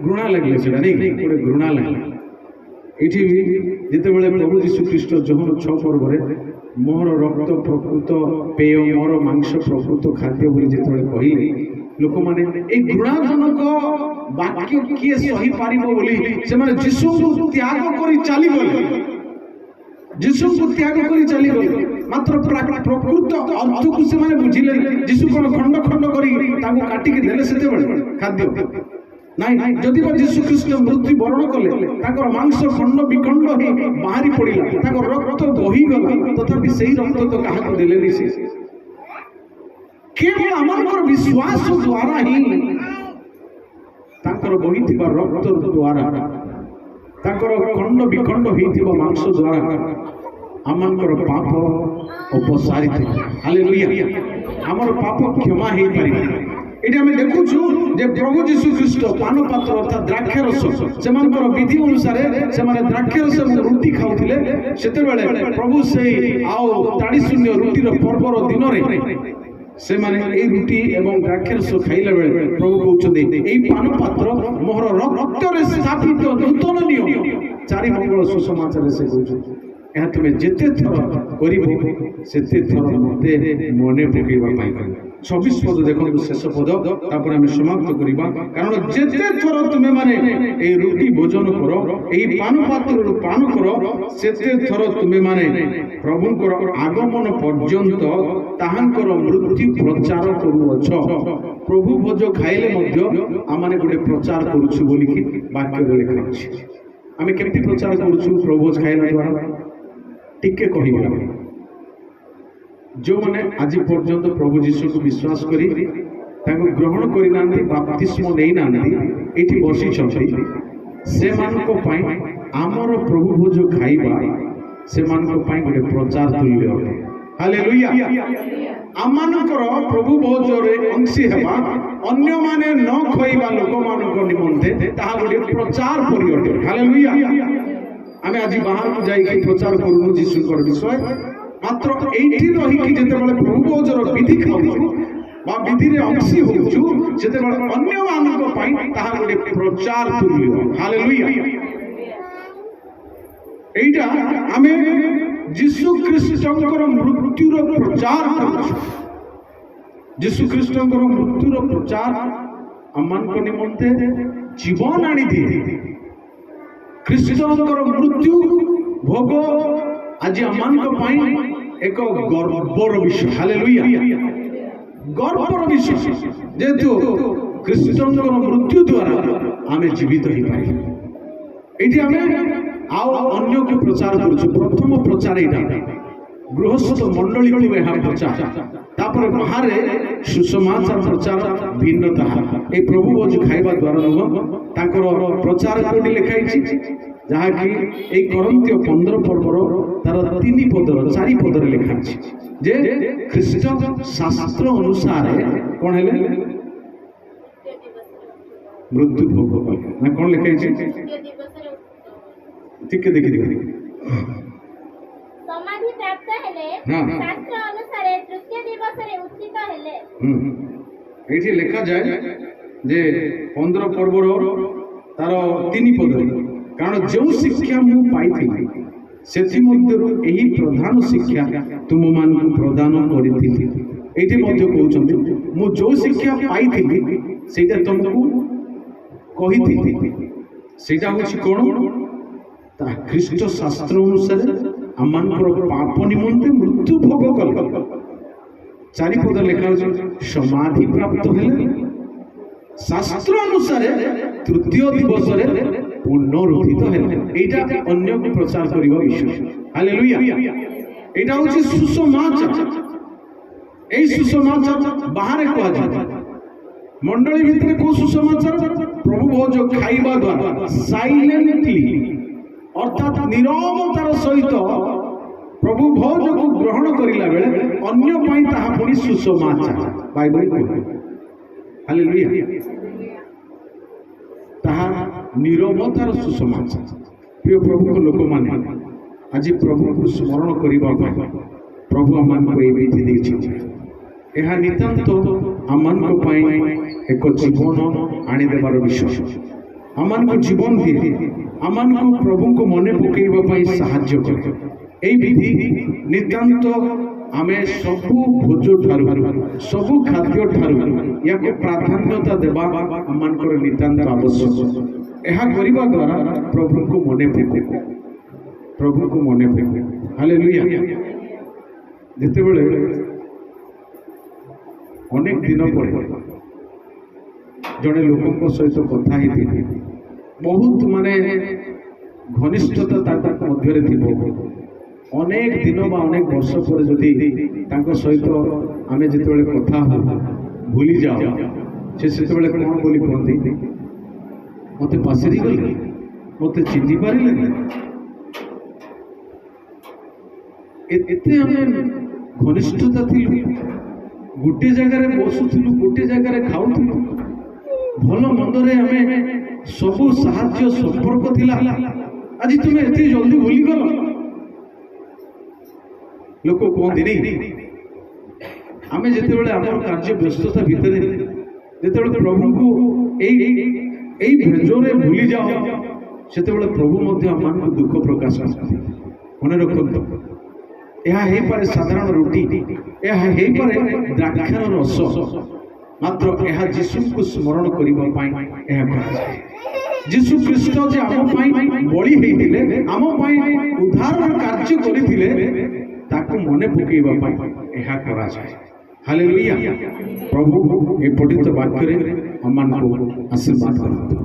B: ଘୃଣା ଲାଗିଲା, ସେଟା ନାଇଁ ଗୋଟେ ଘୃଣା ଲାଗିଲା। ଏଇଠି ବି ଯେତେବେଳେ ପ୍ରଭୁ ଯୀଶୁ ଖ୍ରୀଷ୍ଟ ଯୋହନ 6 ପର୍ବରେ ମୋର ରକ୍ତ ପ୍ରକୃତ ପେୟ, ମୋର ମାଂସ ପ୍ରକୃତ ଖାଦ୍ୟ ବୋଲି ଯେତେବେଳେ କହିଲେ, ଲୋକମାନେ ଏଇ ଘୃଣାଜନକ ବାକ୍ୟ କିଏ ସହିପାରିବ ବୋଲି ସେମାନେ ଯୀଶୁଙ୍କୁ ତ୍ୟାଗ କରି ଚାଲିଗଲେ। ଯୀଶୁଙ୍କୁ ତ୍ୟାଗ କରି ଚାଲିଗଲେ, ମାତ୍ର ପ୍ରକୃତ ଅର୍ଥକୁ ସେମାନେ ବୁଝିଲେ। ଯୀଶୁ କ'ଣ ଖଣ୍ଡ ଖଣ୍ଡ କରି ତାଙ୍କୁ କାଟିକି ଦେଲେ ସେତେବେଳେ ଖାଦ୍ୟ? ନାଇଁ, ଯଦି ବା ଯୀଶୁ ଖ୍ରୀଷ୍ଟ ମୃତ୍ୟୁ ବରଣ କଲେ, ତାଙ୍କର ମାଂସ ଖଣ୍ଡ ବିଖଣ୍ଡ ହେଇ ବାହାରି ପଡ଼ିଲା, ତାଙ୍କର ରକ୍ତ ବହିଗଲା, ତଥାପି ସେଇ ରକ୍ତ ତ କାହାକୁ ଦେଲେନି। ସେ କେବଳ ଆମଙ୍କର ବିଶ୍ୱାସ ଦ୍ୱାରା ହିଁ, ତାଙ୍କର ବହିଥିବା ରକ୍ତ ଦ୍ୱାରା, ତାଙ୍କର ଖଣ୍ଡ ବିଖଣ୍ଡ ହେଇଥିବା ମାଂସ ଦ୍ୱାରା ଆମମାନଙ୍କର ପାପ ଅପସାରିତ। ହାଲେଲୁୟା। ଆମର ପାପ କ୍ଷମା ହେଇପାରିବ। ଏଠି ଆମେ ଦେଖୁଛୁ ଯେ ପ୍ରଭୁ ଯୀଶୁ ଖ୍ରୀଷ୍ଟ ପାନପାତ୍ର ଅର୍ଥାତ୍ ଦ୍ରାକ୍ଷାରସ, ସେମାନଙ୍କର ବିଧି ଅନୁସାରେ ସେମାନେ ଦ୍ରାକ୍ଷାରସ ଏବଂ ରୁଟି ଖାଉଥିଲେ। ସେତେବେଳେ ପ୍ରଭୁ ସେଇ ଆଉ ତାଡ଼ି ଶୂନ୍ୟ ରୁଟିର ପର୍ବର ଦିନରେ ସେମାନେ ଏଇ ରୁଟି ଏବଂ ଦ୍ରାକ୍ଷାରସ ଖାଇଲା ବେଳେ ପ୍ରଭୁ କହୁଛନ୍ତି, ଏଇ ପାନପାତ୍ର ମୋହର ରକ୍ତରେ ସ୍ଥାପିତ ନୂତନ ନିୟମ। 4 ମଙ୍ଗଳ ସୁସମାଚାରରେ ସେ କହୁଛନ୍ତି ଏହା ତୁମେ ଯେତେ ଥର କରିବ ସେତେ ଥର ମୋତେ ମନେ ପକେଇବା ପାଇଁ। 26 ପଦ ଦେଖନ୍ତୁ, ଶେଷ ପଦ, ତାପରେ ଆମେ ସମାପ୍ତ କରିବା। କାରଣ ଯେତେ ଥର ତୁମେ ମାନେ এই ରୁଟି ଭୋଜନ କର, এই ପାନ ପାତ୍ରରୁ ପାନ କର, ସେତେ ଥର ତୁମେ ମାନେ ପ୍ରଭୁଙ୍କର ଆଗମନ ପର୍ଯ୍ୟନ୍ତ ତାହାଙ୍କର ମୃତ୍ୟୁ ପ୍ରଚାର କରୁଅଛ। ପ୍ରଭୁ ଭୋଜ ଖାଇଲେ ମଧ୍ୟ ଆମେ ଗୋଟେ ପ୍ରଚାର କରୁଛୁ ବୋଲିକି ବାକ୍ୟରେ ଲେଖା ଅଛି। ଆମେ କେମିତି ପ୍ରଚାର କରୁଛୁ ପ୍ରଭୁ ଭୋଜ ଖାଇଲା ଦ୍ୱାରା? ଟିକେ କହିବା, ଯେଉଁମାନେ ଆଜି ପର୍ଯ୍ୟନ୍ତ ପ୍ରଭୁ ଯୀଶୁକୁ ବିଶ୍ୱାସ କରି ତାଙ୍କୁ ଗ୍ରହଣ କରିନାହାନ୍ତି, ବାପ୍ତିସ୍ମ ନେଇନାହାନ୍ତି, ଏଠି ବସିଛନ୍ତି, ସେମାନଙ୍କ ପାଇଁ ଆମର ପ୍ରଭୁ ଭୋଜ ଖାଇବା ସେମାନଙ୍କ ପାଇଁ ଗୋଟେ ପ୍ରଚାର ତୁଲ୍ୟ ଅଟେ। ହାଲେଲୁୟା। ଆମମାନଙ୍କର ପ୍ରଭୁ ଭୋଜରେ ଅଂଶୀ ହେବା ଅନ୍ୟମାନେ ନ ଖୋଇବା ଲୋକମାନଙ୍କ ନିମନ୍ତେ ତାହା ଗୋଟେ ପ୍ରଚାର ପରି ଅଟେ। ହାଲେଲୁୟା। ଆମେ ଆଜି ବାହାରକୁ ଯାଇକି ପ୍ରଚାର କରୁନୁ ଯୀଶୁଙ୍କର ବିଷୟ, ମାତ୍ର ଏଇଠି ରହିକି ଯେତେବେଳେ ପ୍ରଭୁ ଭୋଜର ବିଧି ଖାଉଛୁ ବା ବିଧିରେ ଅଂଶୀ ହେଉଛୁ, ସେତେବେଳେ ଅନ୍ୟମାନଙ୍କ ପାଇଁ ତାହା ଗୋଟେ ପ୍ରଚାର ତୁଲ୍ୟ। ହାଲେଲୁୟା। এইটা আমি যীশু খ্রিস্টଙ୍କର ମୃତ୍ୟୁର ପ୍ରଚାର କରୁଛୁ। ଯୀଶୁ ଖ୍ରୀଷ୍ଟଙ୍କର ମୃତ୍ୟୁର ପ୍ରଚାର ଆମମାନଙ୍କ ନିମନ୍ତେ ଜୀବନ ଆଣିଦିଏ। ଖ୍ରୀଷ୍ଟଙ୍କର ମୃତ୍ୟୁ ଭୋଗ ଆଜି ଆମମାନଙ୍କ ପାଇଁ ଏକ ଗର୍ବର ବିଷୟ। ହାଲେଲୁୟା। ଗର୍ବର ବିଷୟ, ଯେହେତୁ ଖ୍ରୀଷ୍ଟଙ୍କର ମୃତ୍ୟୁ ଦ୍ୱାରା ଆମେ ଜୀବିତ ହେଇପାରିବୁ। ଏଇଠି ଆମେ ଆଉ ଅନ୍ୟକୁ ପ୍ରଚାର କରୁଛୁ। ପ୍ରଥମ ପ୍ରଚାର ଏଇଟା, ଗୃହସ୍ଥ ମଣ୍ଡଳୀକୁ ଏହା ପ୍ରଚାର, ତାପରେ ବାହାରେ ସୁସମାଚାର ପ୍ରଚାର ଭିନ୍ନ। ତାହା এই ପ୍ରଭୁ ଭୋଜ ଖାଇବା ଦ୍ୱାରା ନୁହଁ, ତାଙ୍କର ପ୍ରଚାର କୋଉଠି ଲେଖା ହେଇଛି, ଯାହାକି এই କରନ୍ତୀୟ 15 ପର୍ବର ତାର 3 ପଦର 4 ପଦରେ ଲେଖା ଅଛି ଯେ ଖ୍ରୀଷ୍ଟ ଶାସ୍ତ୍ର ଅନୁସାରେ କଣ ହେଲେ ମୃତ୍ୟୁ ଭୋଗ କଲେ। ନା କଣ ଲେଖା ହେଇଛି ଟିକେ ଦେଖି
A: ସମାଧି ପ୍ରାପ୍ତ ହେଲେ, ଶାସ୍ତ୍ର ଅନୁସାରେ ତୃତୀୟ ଦିବସରେ ଉତ୍ଥିତ ହେଲେ।
B: ଏଇଠି ଲେଖାଯାଏ ଯେ 15 ପର୍ବର ତାର 3 ପଦରେ, କାରଣ ଯେଉଁ ଶିକ୍ଷା ମୁଁ ପାଇଥିଲି ସେଥିମଧ୍ୟରୁ ଏହି ପ୍ରଧାନ ଶିକ୍ଷା ତୁମମାନଙ୍କୁ ପ୍ରଦାନ କରିଥିଲି। ଏଇଠି ମଧ୍ୟ କହୁଛନ୍ତି ମୁଁ ଯେଉଁ ଶିକ୍ଷା ପାଇଥିଲି ସେଇଟା ତମକୁ କହିଥିଲି। ସେଇଟା ହଉଛି କଣ? ଖ୍ରୀଷ୍ଟ ଶାସ୍ତ୍ର ଅନୁସାରେ ଆମମାନଙ୍କର ପାପ ନିମନ୍ତେ ମୃତ୍ୟୁ ଭୋଗ କଲେ। 4 ପଦ ଲେଖା ହଉଛି ସମାଧି ପ୍ରାପ୍ତ ହେଲେ, ଶାସ୍ତ୍ର ଅନୁସାରେ ତୃତୀୟ ଦିବସରେ ପୁନରୁତ୍ଥିତ ହେଲେ। এইটা ଅନ୍ୟକୁ ପ୍ରଚାର କରିବା ବିଷୟ। ହାଲେଲୁୟା। এইটা ହଉଛି ସୁସମାଚାର। এই ସୁସମାଚାର ବାହାରେ କୁହାଯାଏ, ମଣ୍ଡଳୀ ଭିତରେ କୋଉ ସୁସମାଚାର? ପ୍ରଭୁ ଭୋଜ ଖାଇବା ଦ୍ୱାରା ସାଇଲେଣ୍ଟଲି, ଅର୍ଥାତ୍ ନିରବତାର ସହିତ ପ୍ରଭୁ ଭୋଜକୁ ଗ୍ରହଣ କରିଲା ବେଳେ ଅନ୍ୟ ପାଇଁ ତାହା ପୁଣି ସୁସମାଚାର। ବାଇବଲ କୁହେ। ହାଲେଲୁୟା। ତାହା ନିରବତାର ସୁସମାଚାର। ପ୍ରିୟ ପ୍ରଭୁଙ୍କ ଲୋକମାନେ, ଆଜି ପ୍ରଭୁଙ୍କୁ ସ୍ମରଣ କରିବା ପାଇଁ ପ୍ରଭୁ ଆମମାନଙ୍କୁ ଏହି ବିଧି ଦେଇଛନ୍ତି। ଏହା ନିତାନ୍ତ ଆମମାନଙ୍କ ପାଇଁ ଏକ ଜୀବନ ଆଣିଦେବାର ବିଷୟ। ଆମମାନଙ୍କୁ ଜୀବନ ଦିଏ, ଆମମାନଙ୍କୁ ପ୍ରଭୁଙ୍କୁ ମନେ ପକାଇବା ପାଇଁ ସାହାଯ୍ୟ କରେ। এই ବିଧି ନିତାନ୍ତ ଆମେ ସବୁ ଭୋଜ ଠାରୁ, ସବୁ ଖାଦ୍ୟ ଠାରୁ ୟାକୁ ପ୍ରାଧାନ୍ୟତା ଦେବା ଆମମାନଙ୍କର ନିତାନ୍ତ ଆବଶ୍ୟକ। ଏହା କରିବା ଦ୍ୱାରା ପ୍ରଭୁଙ୍କୁ ମନେ ପକାଉ, ପ୍ରଭୁଙ୍କୁ ମନେ ପକାଉ। ହାଲେଲୁୟା। ଯେତେବେଳେ ଅନେକ ଦିନ ପରେ ଜଣେ ଲୋକଙ୍କ ସହିତ କଥା ହେଇଥିଲି, ବହୁତ ମାନେ ଘନିଷ୍ଠତା ତାଙ୍କ ମଧ୍ୟରେ ଥିବ, ଅନେକ ଦିନ ବା ଅନେକ ବର୍ଷ ପରେ ଯଦି ତାଙ୍କ ସହିତ ଆମେ ଯେତେବେଳେ କଥା ହଉ ଭୁଲି ଯାଉ, ସେ ସେତେବେଳେ କଣ ବୋଲି କୁହନ୍ତି, ମତେ ପାଶେରି ଗଲେ, ମତେ ଚିହ୍ନି ପାରିଲେନି। ଏତେ ଆମେ ଘନିଷ୍ଠତା ଥିଲୁ, ଗୋଟେ ଜାଗାରେ ବସୁଥିଲୁ, ଗୋଟେ ଜାଗାରେ ଖାଉଥିଲୁ, ଭଲ ମନ୍ଦରେ ଆମେ ସବୁ ସାହାଯ୍ୟ ସମ୍ପର୍କ ଥିଲା। ଆଜି ତୁମେ ଏତେ ଜଲ୍ଦି ଭୁଲିଗଲ। ଲୋକ କୁହନ୍ତି ନାଇଁ, ଆମେ ଯେତେବେଳେ ଆମର କାର୍ଯ୍ୟ ବ୍ୟସ୍ତତା ଭିତରେ ଯେତେବେଳେ ପ୍ରଭୁଙ୍କୁ ଏଇ ଭେଜରେ ଭୁଲି ଯାଉ, ସେତେବେଳେ ପ୍ରଭୁ ମଧ୍ୟ ଆମମାନଙ୍କୁ ଦୁଃଖ ପ୍ରକାଶ କରନ୍ତି। মনে ରଖନ୍ତୁ ଏହା ହେଇପାରେ ସାଧାରଣ ରୁଟି, ଏହା ହେଇପାରେ ଦ୍ରାକ୍ଷାର ରସ, ମାତ୍ର ଏହା ଯୀଶୁଙ୍କୁ ସ୍ମରଣ କରିବା ପାଇଁ ଏହା କରାଯାଏ। ଯୀଶୁ ଖ୍ରୀଷ୍ଟ ଯେ ଆମ ପାଇଁ ବଳି ହେଇଥିଲେ, ଆମ ପାଇଁ ଉଦ୍ଧାରର କାର୍ଯ୍ୟ କରିଥିଲେ, ତାକୁ ମନେ ପକାଇବା ପାଇଁ ଏହା କରାଯାଏ। ହାଲେଲୁୟା। ପ୍ରଭୁ ଏ ପଠିତ ବାକ୍ୟରେ ଆମମାନଙ୍କୁ ଆଶୀର୍ବାଦ କରନ୍ତୁ।